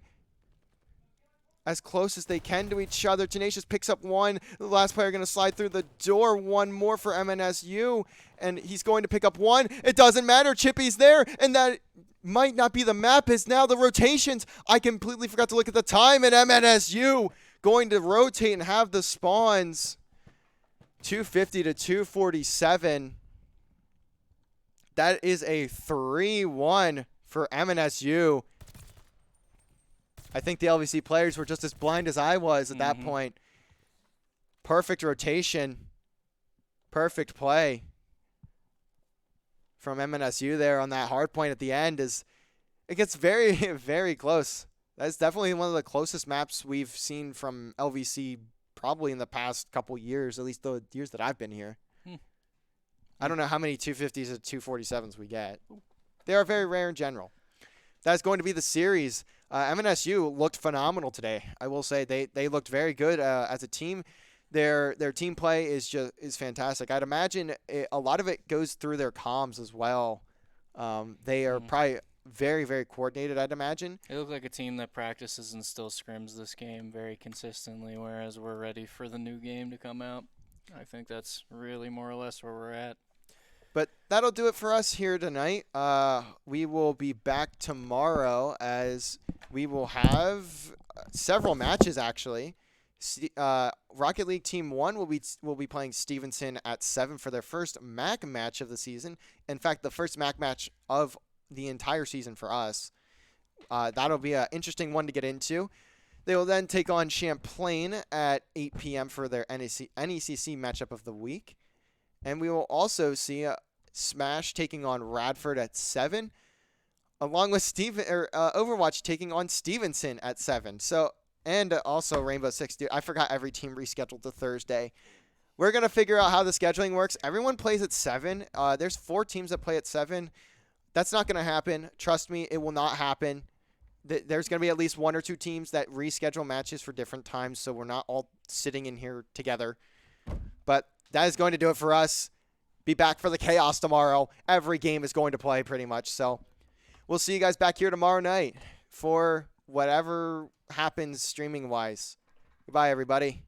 Speaker 1: as close as they can to each other. Tenacious picks up 1. The last player going to slide through the door. 1 more for MNSU. And he's going to pick up 1. It doesn't matter. Chippy's there. And that might not be the map. Is now the rotations. I completely forgot to look at the time. And MNSU going to rotate and have the spawns. 250 to 247. That is a 3-1 for MNSU. I think the LVC players were just as blind as I was at that point. Perfect rotation. Perfect play from MNSU there on that hard point at the end. It gets very, very close. That's definitely one of the closest maps we've seen from LVC probably in the past couple years, at least the years that I've been here. I don't know how many 250s and 247s we get. They are very rare in general. That's going to be the series. MNSU looked phenomenal today. I will say they looked very good as a team. Their team play is fantastic. I'd imagine a lot of it goes through their comms as well. They are probably very, very coordinated, I'd imagine.
Speaker 2: They look like a team that practices and still scrims this game very consistently, whereas we're ready for the new game to come out. I think that's really more or less where we're at.
Speaker 1: But that'll do it for us here tonight. We will be back tomorrow, as we will have several matches, actually. Rocket League Team 1 will be playing Stevenson at 7 for their first MAC match of the season. In fact, the first MAC match of the entire season for us. That'll be an interesting one to get into. They will then take on Champlain at 8 p.m. for their NECC matchup of the week. And we will also see Smash taking on Radford at 7, along with Overwatch taking on Stevenson at 7. So, and also Rainbow Six. Dude, I forgot every team rescheduled to Thursday. We're going to figure out how the scheduling works. Everyone plays at 7. There's 4 teams that play at 7. That's not going to happen. Trust me, it will not happen. There's going to be at least 1 or 2 teams that reschedule matches for different times, so we're not all sitting in here together. But that is going to do it for us. Be back for the chaos tomorrow. Every game is going to play pretty much. So we'll see you guys back here tomorrow night for whatever happens streaming-wise. Goodbye, everybody.